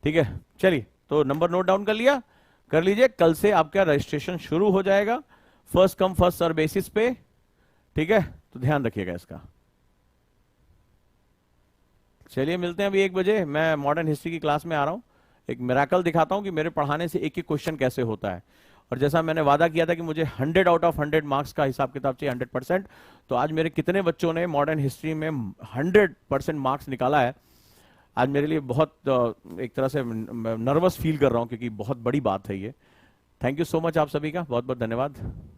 A: ठीक है। चलिए, तो नंबर नोट डाउन कर लिया। कर लीजिए। कल से आपका रजिस्ट्रेशन शुरू हो जाएगा, first come first serve basis पे, ठीक है? तो ध्यान रखिएगा इसका। चलिए मिलते हैं अभी 1 बजे। मैं मॉडर्न हिस्ट्री की क्लास में आ रहा हूं, एक मिराकल दिखाता हूं कि मेरे पढ़ाने से एक एक क्वेश्चन कैसे होता है। और जैसा मैंने वादा किया था कि मुझे 100 आउट ऑफ 100 मार्क्स का हिसाब किताब चाहिए, 100%, तो आज मेरे कितने बच्चों ने मॉडर्न हिस्ट्री में 100% मार्क्स निकाला है, आज मेरे लिए बहुत एक तरह से नर्वस फील कर रहा हूं, क्योंकि बहुत बड़ी बात है ये। थैंक यू सो मच आप सभी का, बहुत बहुत धन्यवाद।